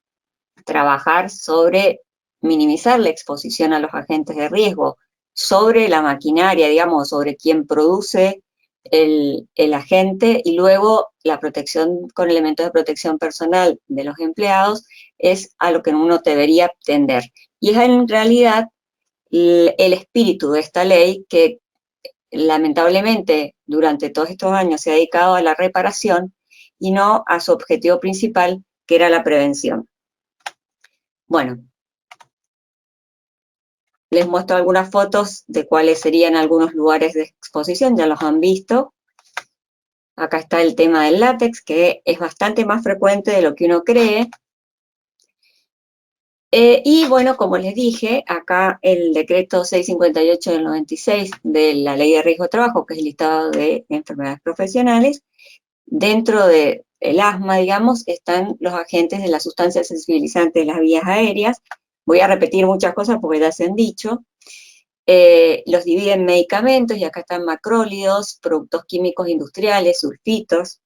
trabajar sobre minimizar la exposición a los agentes de riesgo, sobre la maquinaria, digamos, sobre quien produce el agente, y luego la protección con elementos de protección personal de los empleados, es a lo que uno debería tender. Y es en realidad el espíritu de esta ley que lamentablemente durante todos estos años se ha dedicado a la reparación y no a su objetivo principal, que era la prevención. Bueno, les muestro algunas fotos de cuáles serían algunos lugares de exposición, ya los han visto. Acá está el tema del látex, que es bastante más frecuente de lo que uno cree. Y bueno, como les dije, acá el decreto 658 del 96 de la Ley de Riesgo de Trabajo, que es el listado de enfermedades profesionales, dentro del asma, digamos, están los agentes de las sustancias sensibilizantes de las vías aéreas. Voy a repetir muchas cosas porque ya se han dicho. Los divide en medicamentos, y acá están macrólidos, productos químicos industriales, sulfitos,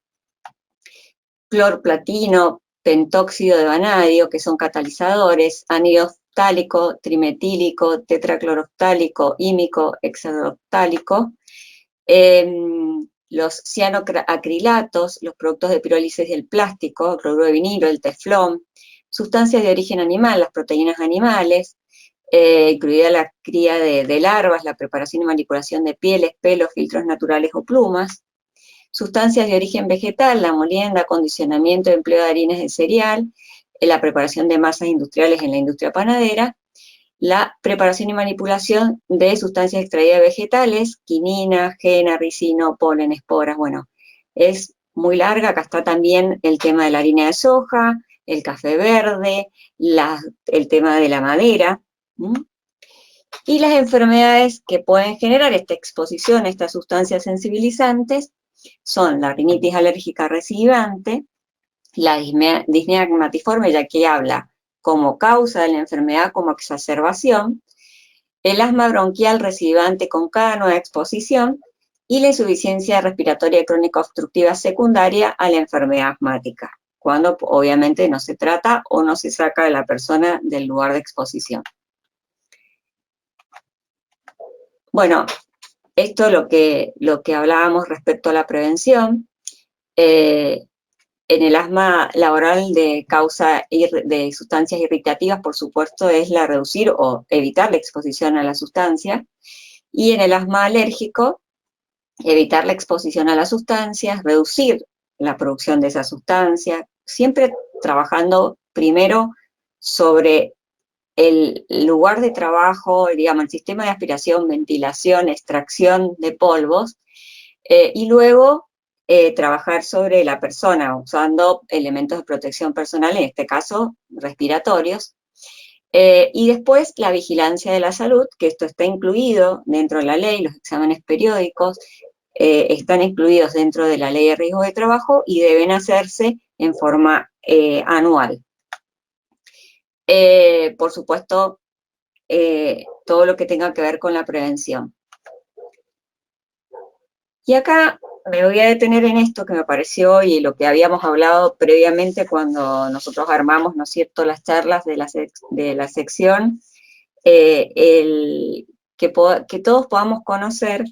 clorplatino, pentóxido de vanadio, que son catalizadores, ácido ftálico, trimetílico, tetracloroftálico, ímico, hexadroftálico, los cianoacrilatos, los productos de pirólisis del plástico, cloruro de vinilo, el teflón, sustancias de origen animal, las proteínas animales, incluida la cría de larvas, la preparación y manipulación de pieles, pelos, filtros naturales o plumas, sustancias de origen vegetal, la molienda, acondicionamiento y empleo de harinas de cereal, la preparación de masas industriales en la industria panadera, la preparación y manipulación de sustancias extraídas de vegetales, quinina, gena, ricino, polen, esporas. Bueno, es muy larga. Acá está también el tema de la harina de soja, el café verde, el tema de la madera, y las enfermedades que pueden generar esta exposición a estas sustancias sensibilizantes son la rinitis alérgica recidivante, la disnea acmatiforme, ya que habla como causa de la enfermedad, como exacerbación, el asma bronquial recidivante con cada nueva exposición, y la insuficiencia respiratoria crónica obstructiva secundaria a la enfermedad asmática, cuando obviamente no se trata o no se saca a la persona del lugar de exposición. Bueno, esto es lo que hablábamos respecto a la prevención. En el asma laboral de causa de sustancias irritativas, por supuesto, es la reducir o evitar la exposición a la sustancia. Y en el asma alérgico, evitar la exposición a las sustancias, reducir la producción de esa sustancia, siempre trabajando primero sobre el lugar de trabajo, digamos, el sistema de aspiración, ventilación, extracción de polvos, y luego trabajar sobre la persona usando elementos de protección personal, en este caso respiratorios, y después la vigilancia de la salud, que esto está incluido dentro de la ley, los exámenes periódicos están incluidos dentro de la ley de riesgo de trabajo y deben hacerse en forma anual. Por supuesto, todo lo que tenga que ver con la prevención. Y acá me voy a detener en esto que me pareció y lo que habíamos hablado previamente cuando nosotros armamos, ¿no es cierto?, las charlas de la sección, que todos podamos conocer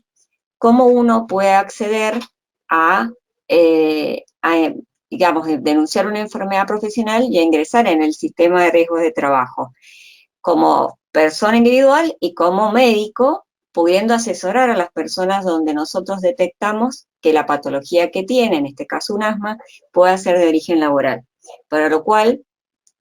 cómo uno puede acceder a digamos, denunciar una enfermedad profesional y a ingresar en el sistema de riesgos de trabajo, como persona individual y como médico, pudiendo asesorar a las personas donde nosotros detectamos que la patología que tiene, en este caso un asma, pueda ser de origen laboral. Para lo cual,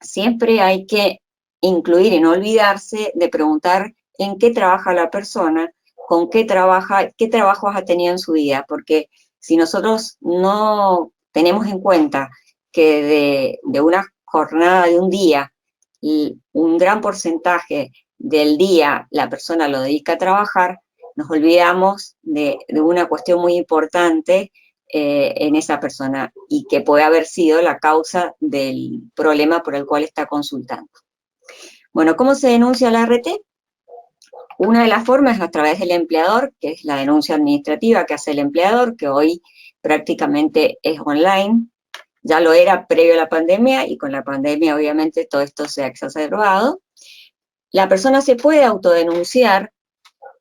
siempre hay que incluir y no olvidarse de preguntar en qué trabaja la persona, con qué trabaja, qué trabajos ha tenido en su vida, porque si nosotros no tenemos en cuenta que de una jornada de un día, y un gran porcentaje del día la persona lo dedica a trabajar, nos olvidamos de una cuestión muy importante en esa persona y que puede haber sido la causa del problema por el cual está consultando. Bueno, ¿cómo se denuncia la ART? Una de las formas es a través del empleador, que es la denuncia administrativa que hace el empleador, que hoy prácticamente es online. Ya lo era previo a la pandemia y con la pandemia obviamente todo esto se ha exacerbado. La persona se puede autodenunciar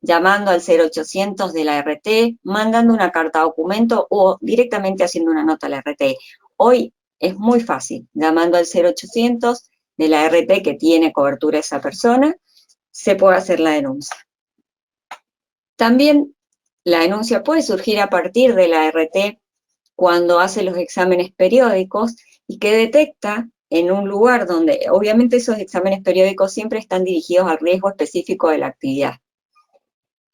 llamando al 0800 de la ART, mandando una carta documento o directamente haciendo una nota a la ART. Hoy es muy fácil, llamando al 0800 de la ART que tiene cobertura esa persona, se puede hacer la denuncia. También la denuncia puede surgir a partir de la ART cuando hace los exámenes periódicos y que detecta en un lugar donde, obviamente esos exámenes periódicos siempre están dirigidos al riesgo específico de la actividad.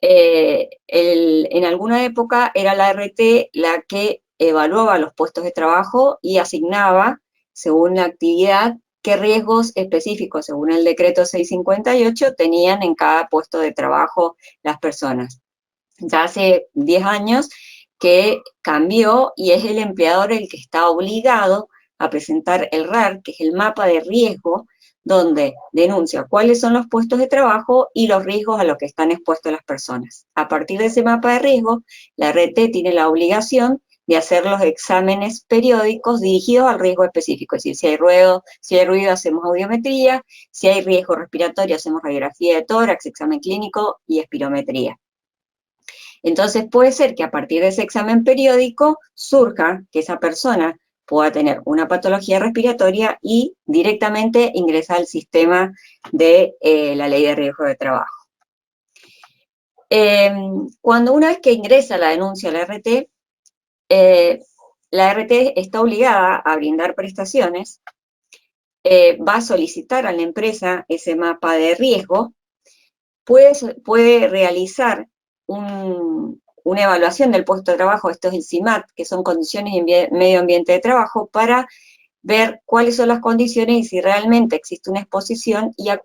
En alguna época era la ART la que evaluaba los puestos de trabajo y asignaba, según la actividad, qué riesgos específicos, según el decreto 658, tenían en cada puesto de trabajo las personas. Ya hace 10 años que cambió y es el empleador el que está obligado a presentar el RAR, que es el mapa de riesgo, donde denuncia cuáles son los puestos de trabajo y los riesgos a los que están expuestas las personas. A partir de ese mapa de riesgo, la ART tiene la obligación de hacer los exámenes periódicos dirigidos al riesgo específico, es decir, si hay ruido hacemos audiometría, si hay riesgo respiratorio hacemos radiografía de tórax, examen clínico y espirometría. Entonces puede ser que a partir de ese examen periódico surja que esa persona pueda tener una patología respiratoria y directamente ingresa al sistema de la ley de riesgo de trabajo. Cuando una vez que ingresa la denuncia a la ART está obligada a brindar prestaciones, va a solicitar a la empresa ese mapa de riesgo, puede realizar una evaluación del puesto de trabajo, esto es el CIMAT, que son condiciones y medio ambiente de trabajo, para ver cuáles son las condiciones y si realmente existe una exposición y a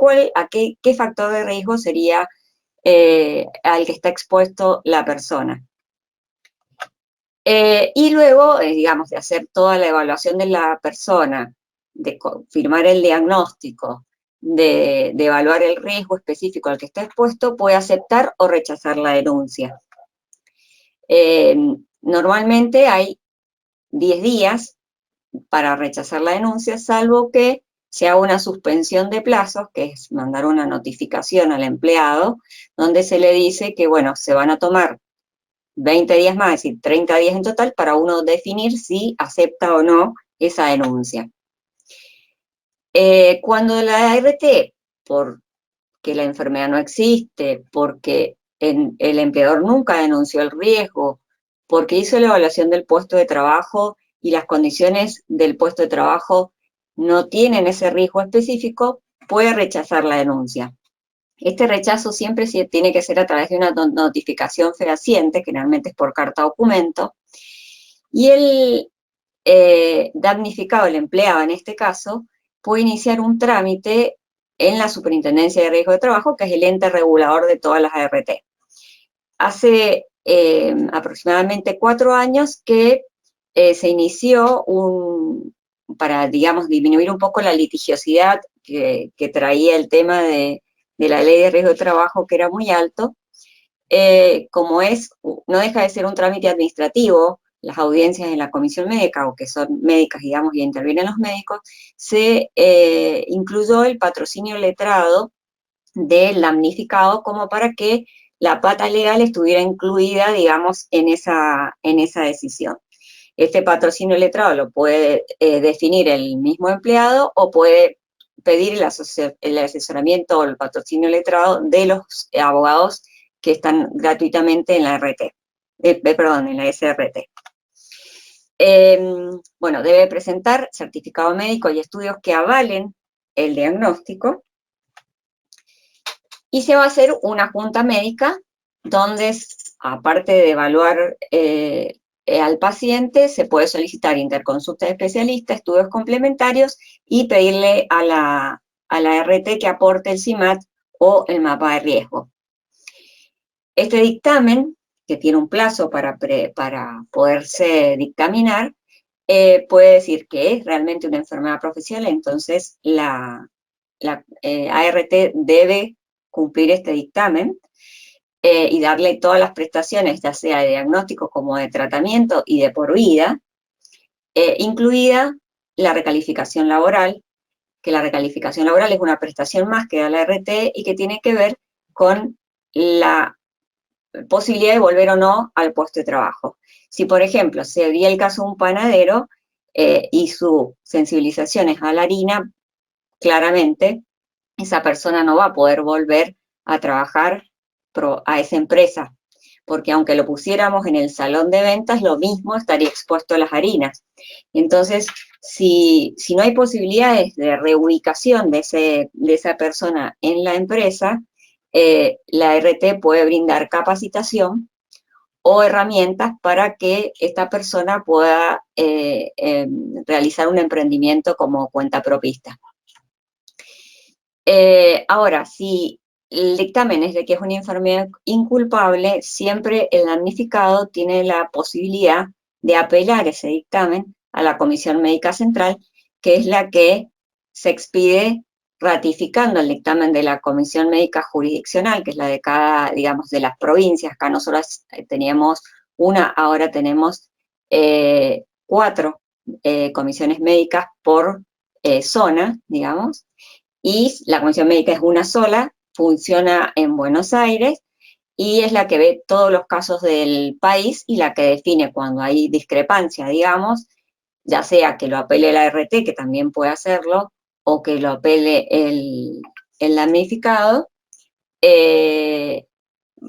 qué factor de riesgo sería al que está expuesto la persona. Y luego, digamos, de hacer toda la evaluación de la persona, de confirmar el diagnóstico, de evaluar el riesgo específico al que está expuesto, puede aceptar o rechazar la denuncia. Normalmente hay 10 días para rechazar la denuncia, salvo que se haga una suspensión de plazos, que es mandar una notificación al empleado, donde se le dice que, bueno, se van a tomar 20 días más, es decir, 30 días en total, para uno definir si acepta o no esa denuncia. Cuando la ART, porque la enfermedad no existe, porque el empleador nunca denunció el riesgo, porque hizo la evaluación del puesto de trabajo y las condiciones del puesto de trabajo no tienen ese riesgo específico, puede rechazar la denuncia. Este rechazo siempre tiene que ser a través de una notificación fehaciente, generalmente es por carta documento, y el damnificado, el empleado en este caso, puede iniciar un trámite en la Superintendencia de Riesgo de Trabajo, que es el ente regulador de todas las ART. Hace aproximadamente 4 años que se inició para, digamos, disminuir un poco la litigiosidad que traía el tema de la ley de riesgo de trabajo, que era muy alto. Como no deja de ser un trámite administrativo, las audiencias en la comisión médica, o que son médicas, digamos, y intervienen los médicos, se incluyó el patrocinio letrado del damnificado como para que la pata legal estuviera incluida, digamos, en esa decisión. Este patrocinio letrado lo puede definir el mismo empleado o puede pedir el asesoramiento o el patrocinio letrado de los abogados que están gratuitamente en la en la SRT. Bueno, debe presentar certificado médico y estudios que avalen el diagnóstico, y se va a hacer una junta médica donde, aparte de evaluar al paciente, se puede solicitar interconsulta de especialista, estudios complementarios y pedirle a la RT que aporte el CIMAT o el mapa de riesgo. Este dictamen, que tiene un plazo para poderse dictaminar, puede decir que es realmente una enfermedad profesional, entonces la ART debe cumplir este dictamen y darle todas las prestaciones, ya sea de diagnóstico como de tratamiento y de por vida, incluida la recalificación laboral, que la recalificación laboral es una prestación más que da la ART y que tiene que ver con la posibilidad de volver o no al puesto de trabajo. Si, por ejemplo, se dio el caso de un panadero y su sensibilización es a la harina, claramente esa persona no va a poder volver a trabajar a esa empresa, porque aunque lo pusiéramos en el salón de ventas, lo mismo estaría expuesto a las harinas. Entonces, si no hay posibilidades de reubicación de esa persona en la empresa, la RT puede brindar capacitación o herramientas para que esta persona pueda realizar un emprendimiento como cuentapropista. Ahora, si el dictamen es de que es una enfermedad inculpable, siempre el damnificado tiene la posibilidad de apelar ese dictamen a la Comisión Médica Central, que es la que se expide ratificando el dictamen de la Comisión Médica Jurisdiccional, que es la de cada, digamos, de las provincias. Acá nosotros teníamos una, ahora tenemos 4 comisiones médicas por zona, digamos, y la comisión médica es una sola, funciona en Buenos Aires, y es la que ve todos los casos del país y la que define cuando hay discrepancia, digamos, ya sea que lo apele la RT, que también puede hacerlo, o que lo apele el damnificado,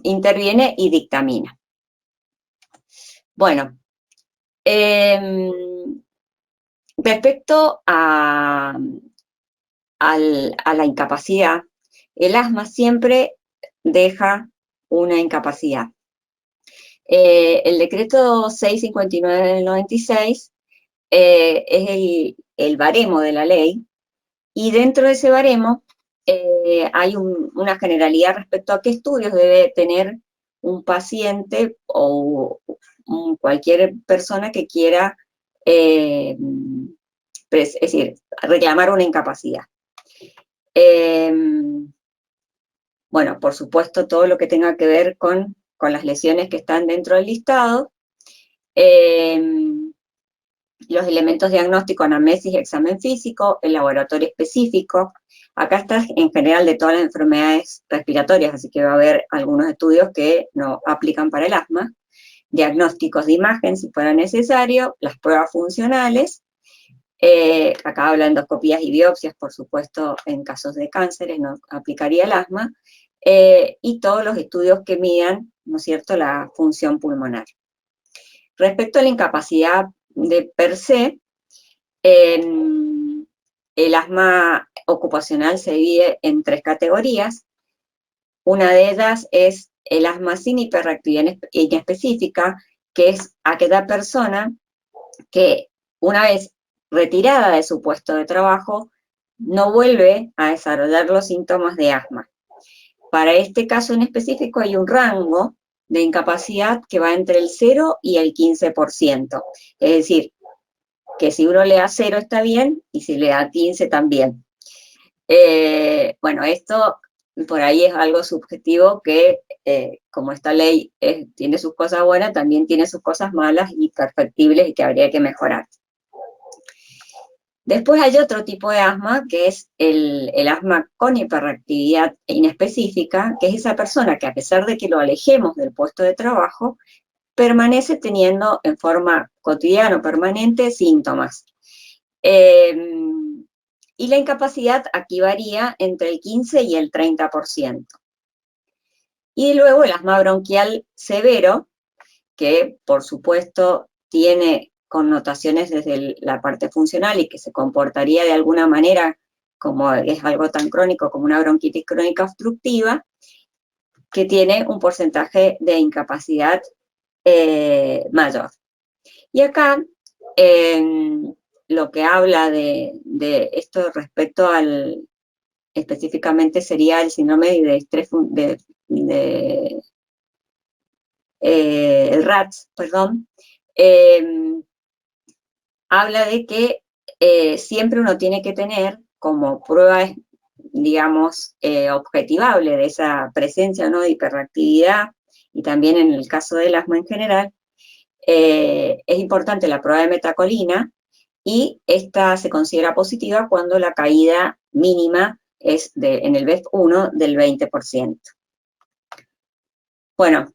interviene y dictamina. Bueno, respecto a la incapacidad, el asma siempre deja una incapacidad. El decreto 659 del 96 es el baremo de la ley, y dentro de ese baremo hay una generalidad respecto a qué estudios debe tener un paciente o cualquier persona que quiera, es decir, reclamar una incapacidad. Bueno, por supuesto, todo lo que tenga que ver con las lesiones que están dentro del listado, los elementos diagnósticos, anamnesis, examen físico, el laboratorio específico. Acá está en general de todas las enfermedades respiratorias, así que va a haber algunos estudios que no aplican para el asma. diagnósticos de imagen si fuera necesario, las pruebas funcionales, acá habla de endoscopías y biopsias, por supuesto, en casos de cánceres no aplicaría el asma, y todos los estudios que midan, ¿no es cierto?, la función pulmonar. Respecto a la incapacidad de per se, el asma ocupacional se divide en 3 categorías. Una de ellas es el asma sin hiperreactividad inespecífica, que es aquella persona que una vez retirada de su puesto de trabajo no vuelve a desarrollar los síntomas de asma. Para este caso en específico hay un rango de incapacidad que va entre el 0 y el 15%. Es decir, que si uno le da 0 está bien, y si le da 15 también. Bueno, esto por ahí es algo subjetivo que, como esta ley tiene sus cosas buenas, también tiene sus cosas malas y perfectibles y que habría que mejorar. Después hay otro tipo de asma, que es el asma con hiperreactividad inespecífica, que es esa persona que a pesar de que lo alejemos del puesto de trabajo, permanece teniendo en forma cotidiana o permanente síntomas. Y la incapacidad aquí varía entre el 15 y el 30%. Y luego el asma bronquial severo, que por supuesto tiene connotaciones desde la parte funcional y que se comportaría de alguna manera como es algo tan crónico como una bronquitis crónica obstructiva, que tiene un porcentaje de incapacidad mayor. Y acá lo que habla de esto respecto al, específicamente sería el síndrome de estrés, el RATS, perdón, habla de que siempre uno tiene que tener como prueba, digamos, objetivable de esa presencia o no de hiperactividad, y también en el caso del asma en general, es importante la prueba de metacolina, y esta se considera positiva cuando la caída mínima es en el BEF1 del 20%. Bueno,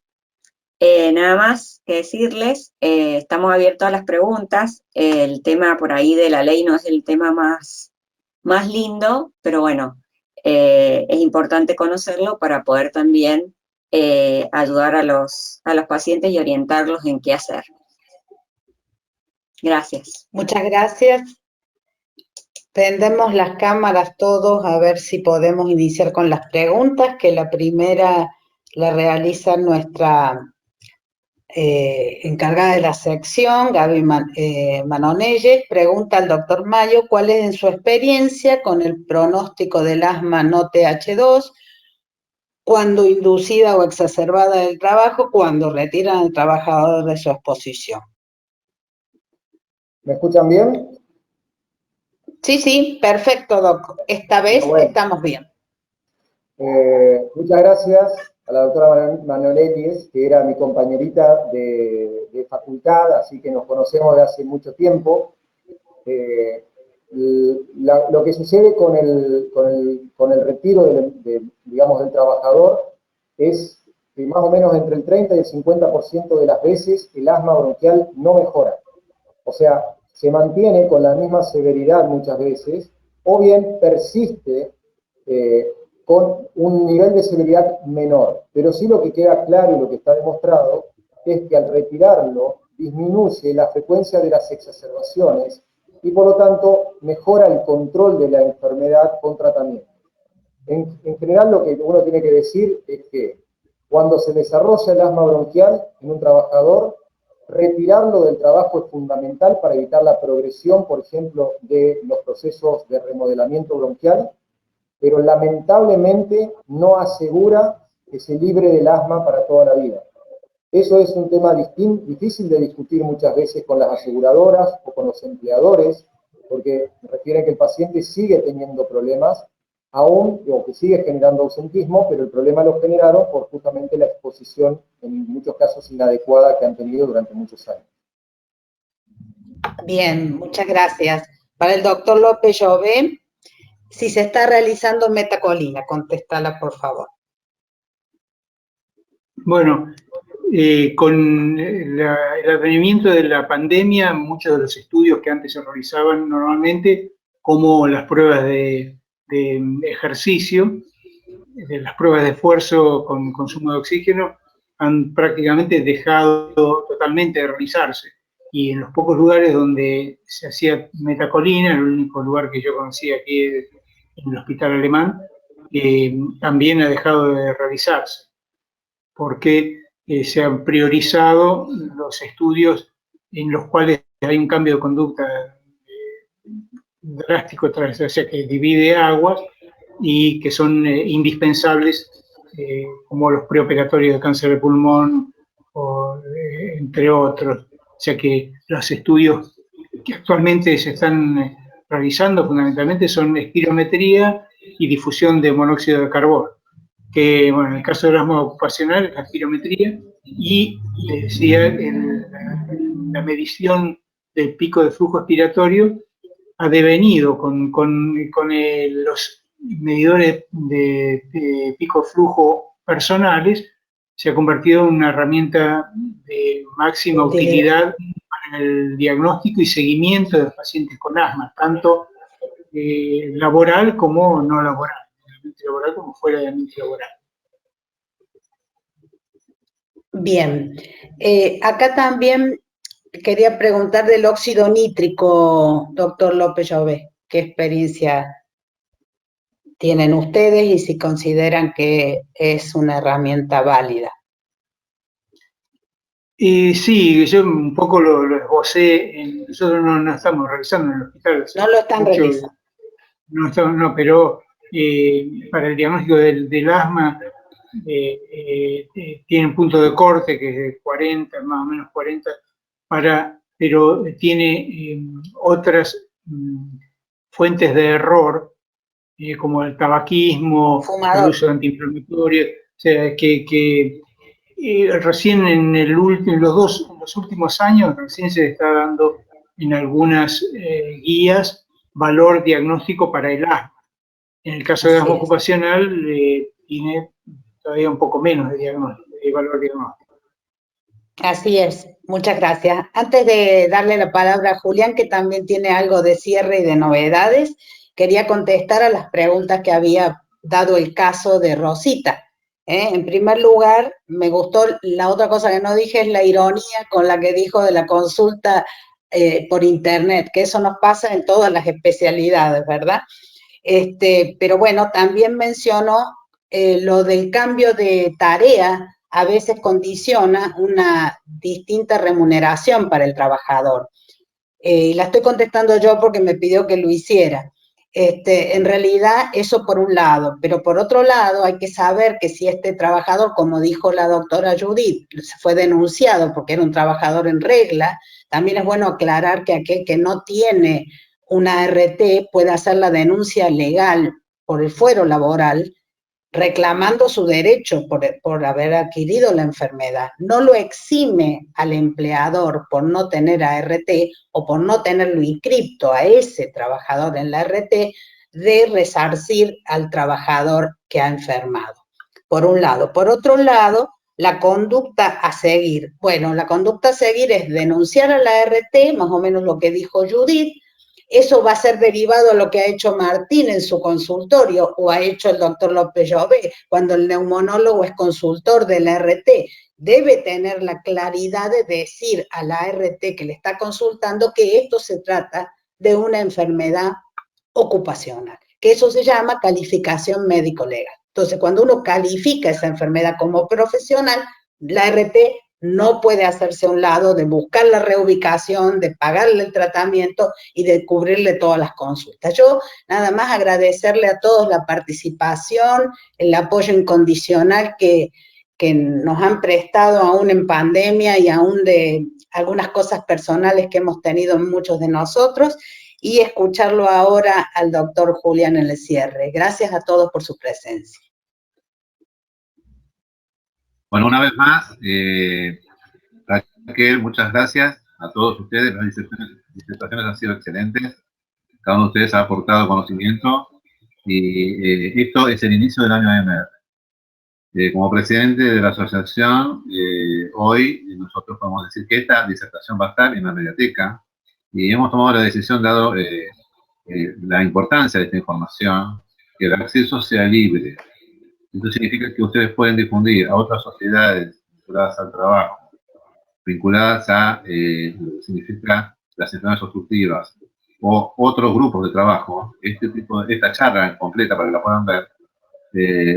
nada más que decirles, estamos abiertos a las preguntas. El tema por ahí de la ley no es el tema más lindo, pero bueno, es importante conocerlo para poder también ayudar a los pacientes y orientarlos en qué hacer. Gracias. Muchas gracias. Prendemos las cámaras todos a ver si podemos iniciar con las preguntas, que la primera la realiza nuestra encargada de la sección, Gaby Manonelles. Pregunta al doctor Mayo cuál es en su experiencia con el pronóstico del asma no TH2, cuando inducida o exacerbada del trabajo, cuando retiran al trabajador de su exposición. ¿Me escuchan bien? Sí, perfecto, doc. Esta vez estamos bien. Muchas gracias a la doctora Manonelles, que era mi compañerita de facultad, así que nos conocemos de hace mucho tiempo. Lo que sucede con el retiro digamos, del trabajador es que más o menos entre el 30 y el 50% de las veces el asma bronquial no mejora. O sea, se mantiene con la misma severidad muchas veces, o bien persiste con un nivel de severidad menor. Pero sí lo que queda claro y lo que está demostrado es que al retirarlo disminuye la frecuencia de las exacerbaciones y por lo tanto mejora el control de la enfermedad con tratamiento. En general lo que uno tiene que decir es que cuando se desarrolla el asma bronquial en un trabajador, retirarlo del trabajo es fundamental para evitar la progresión, por ejemplo, de los procesos de remodelamiento bronquial, pero lamentablemente no asegura que se libre del asma para toda la vida. Eso es un tema difícil de discutir muchas veces con las aseguradoras o con los empleadores, porque refiere que el paciente sigue teniendo problemas, aún o que sigue generando ausentismo, pero el problema lo generaron por justamente la exposición, en muchos casos inadecuada, que han tenido durante muchos años. Bien, muchas gracias. Para el doctor López Llobé, si se está realizando metacolina, contéstala por favor. Bueno, Con el advenimiento de la pandemia, muchos de los estudios que antes se realizaban normalmente, como las pruebas de ejercicio, de las pruebas de esfuerzo con consumo de oxígeno, han prácticamente dejado totalmente de realizarse. Y en los pocos lugares donde se hacía metacolina, el único lugar que yo conocí aquí en el Hospital Alemán, también ha dejado de realizarse, porque se han priorizado los estudios en los cuales hay un cambio de conducta drástico, o sea, que divide aguas y que son indispensables, como los preoperatorios de cáncer de pulmón, entre otros. O sea que los estudios que actualmente se están realizando fundamentalmente son espirometría y difusión de monóxido de carbono, que, bueno, en el caso del asma ocupacional, la espirometría y, decía, la medición del pico de flujo expiratorio ha devenido con los medidores de pico flujo personales, se ha convertido en una herramienta de máxima utilidad para el diagnóstico y seguimiento de los pacientes con asma, tanto laboral como no laboral, laboral como fuera del ambiente laboral. Bien, acá también quería preguntar del óxido nítrico, doctor López Llobet. ¿Qué experiencia tienen ustedes y si consideran que es una herramienta válida? Sí, yo un poco lo esbocé. Nosotros no estamos realizando en el hospital. No lo están realizando. No, pero para el diagnóstico del asma tiene un punto de corte que es de 40, más o menos 40, pero tiene otras fuentes de error, como el tabaquismo, el uso de antiinflamatorios, o sea, que recién en los últimos años recién se está dando en algunas guías valor diagnóstico para el asma. En el caso de asma ocupacional tiene todavía un poco menos de valor diagnóstico. Así es, muchas gracias. Antes de darle la palabra a Julián, que también tiene algo de cierre y de novedades, quería contestar a las preguntas que había dado el caso de Rosita. En primer lugar, me gustó, la otra cosa que no dije es la ironía con la que dijo de la consulta por internet, que eso nos pasa en todas las especialidades, ¿verdad? Pero bueno, también mencionó lo del cambio de tarea, a veces condiciona una distinta remuneración para el trabajador. Y la estoy contestando yo porque me pidió que lo hiciera. En realidad, eso por un lado, pero por otro lado hay que saber que si este trabajador, como dijo la doctora Judith, fue denunciado porque era un trabajador en regla, también es bueno aclarar que aquel que no tiene una RT puede hacer la denuncia legal por el fuero laboral, reclamando su derecho por haber adquirido la enfermedad. No lo exime al empleador por no tener ART o por no tenerlo inscripto a ese trabajador en la RT de resarcir al trabajador que ha enfermado. Por un lado. Por otro lado, la conducta a seguir. Bueno, la conducta a seguir es denunciar a la ART, más o menos lo que dijo Judith. Eso va a ser derivado a lo que ha hecho Martín en su consultorio o ha hecho el doctor López Llobet cuando el neumonólogo es consultor de la ART. Debe tener la claridad de decir a la ART que le está consultando que esto se trata de una enfermedad ocupacional, que eso se llama calificación médico-legal. Entonces, cuando uno califica esa enfermedad como profesional, la ART no puede hacerse a un lado de buscar la reubicación, de pagarle el tratamiento y de cubrirle todas las consultas. Yo nada más agradecerle a todos la participación, el apoyo incondicional que nos han prestado aún en pandemia y aún de algunas cosas personales que hemos tenido muchos de nosotros, y escucharlo ahora al doctor Julián en el cierre. Gracias a todos por su presencia. Bueno, una vez más, Raquel, muchas gracias a todos ustedes. Las disertaciones han sido excelentes. Cada uno de ustedes ha aportado conocimiento y esto es el inicio del año AMR. Como presidente de la asociación, hoy nosotros podemos decir que esta disertación va a estar en la mediateca y hemos tomado la decisión, dado la importancia de esta información, que el acceso sea libre. Esto significa que ustedes pueden difundir a otras sociedades vinculadas al trabajo, vinculadas a lo que significa las enfermedades obstructivas o otros grupos de trabajo, esta charla completa para que la puedan ver,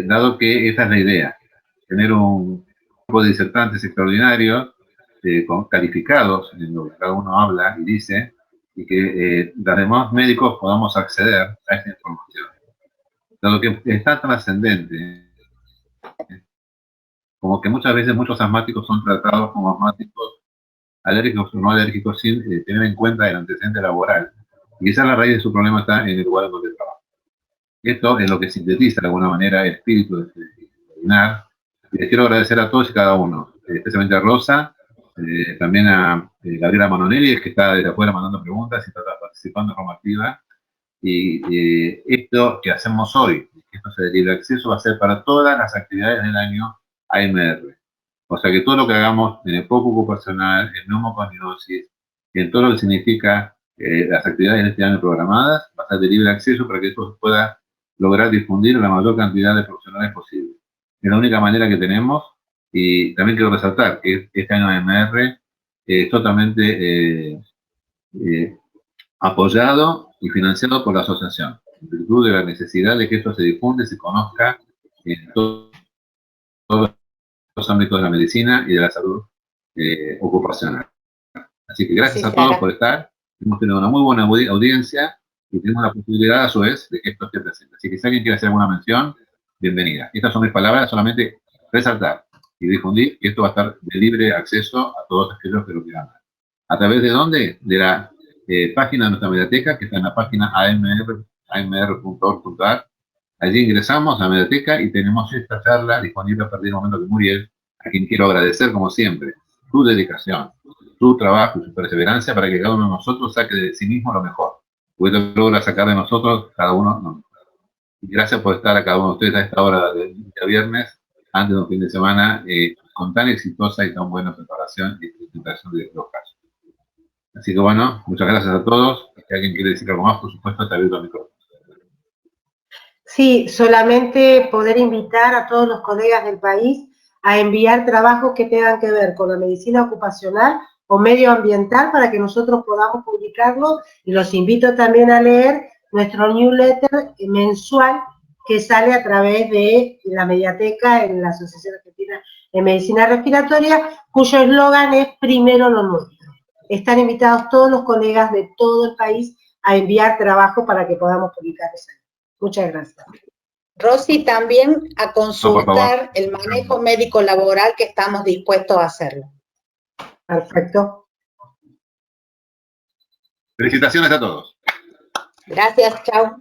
dado que esta es la idea, tener un grupo de disertantes extraordinarios, calificados en lo que cada uno habla y dice, y que los demás médicos podamos acceder a esta información. Dado que está trascendente, como que muchas veces muchos asmáticos son tratados como asmáticos alérgicos o no alérgicos sin tener en cuenta el antecedente laboral. Y quizás la raíz de su problema está en el lugar donde trabaja. Esto es lo que sintetiza de alguna manera el espíritu de este webinar. Y les quiero agradecer a todos y cada uno, especialmente a Rosa, también a Gabriela Manonelli, que está desde afuera mandando preguntas y está participando de forma activa. Y esto que hacemos hoy, que esto sea de libre acceso, va a ser para todas las actividades del año AMR. O sea que todo lo que hagamos en el foco ocupacional, en neumocondinosis, en todo lo que significa las actividades de este año programadas, va a ser de libre acceso para que esto se pueda lograr difundir a la mayor cantidad de profesionales posible. Es la única manera que tenemos, y también quiero resaltar que este año AMR es totalmente apoyado y financiado por la asociación, en virtud de la necesidad de que esto se difunda y se conozca en todos los ámbitos de la medicina y de la salud ocupacional. Así que gracias a todos por estar. Hemos tenido una muy buena audiencia y tenemos la posibilidad, a su vez, de que esto esté presente. Así que si alguien quiere hacer alguna mención, bienvenida. Estas son mis palabras, solamente resaltar y difundir que esto va a estar de libre acceso a todos aquellos que lo quieran ver. ¿A través de dónde? De la página de nuestra mediateca, que está en la página amr.org.ar. Allí ingresamos a la mediateca y tenemos esta charla disponible a partir del momento que Muriel, a quien quiero agradecer como siempre, su dedicación, su trabajo y su perseverancia para que cada uno de nosotros saque de sí mismo lo mejor. Porque esto logra sacar de nosotros, cada uno, no. Y gracias por estar a cada uno de ustedes a esta hora de viernes, antes de un fin de semana, con tan exitosa y tan buena preparación y presentación de los casos. Así que bueno, muchas gracias a todos. Si alguien quiere decir algo más, por supuesto, está abierto el micrófono. Sí, solamente poder invitar a todos los colegas del país a enviar trabajos que tengan que ver con la medicina ocupacional o medioambiental para que nosotros podamos publicarlo, y los invito también a leer nuestro newsletter mensual que sale a través de la mediateca en la Asociación Argentina de Medicina Respiratoria, cuyo eslogan es Primero lo nuestro. Están invitados todos los colegas de todo el país a enviar trabajo para que podamos publicarlos ahí. Muchas gracias. Rosy, también a consultar el manejo médico laboral, que estamos dispuestos a hacerlo. Perfecto. Felicitaciones a todos. Gracias, chao.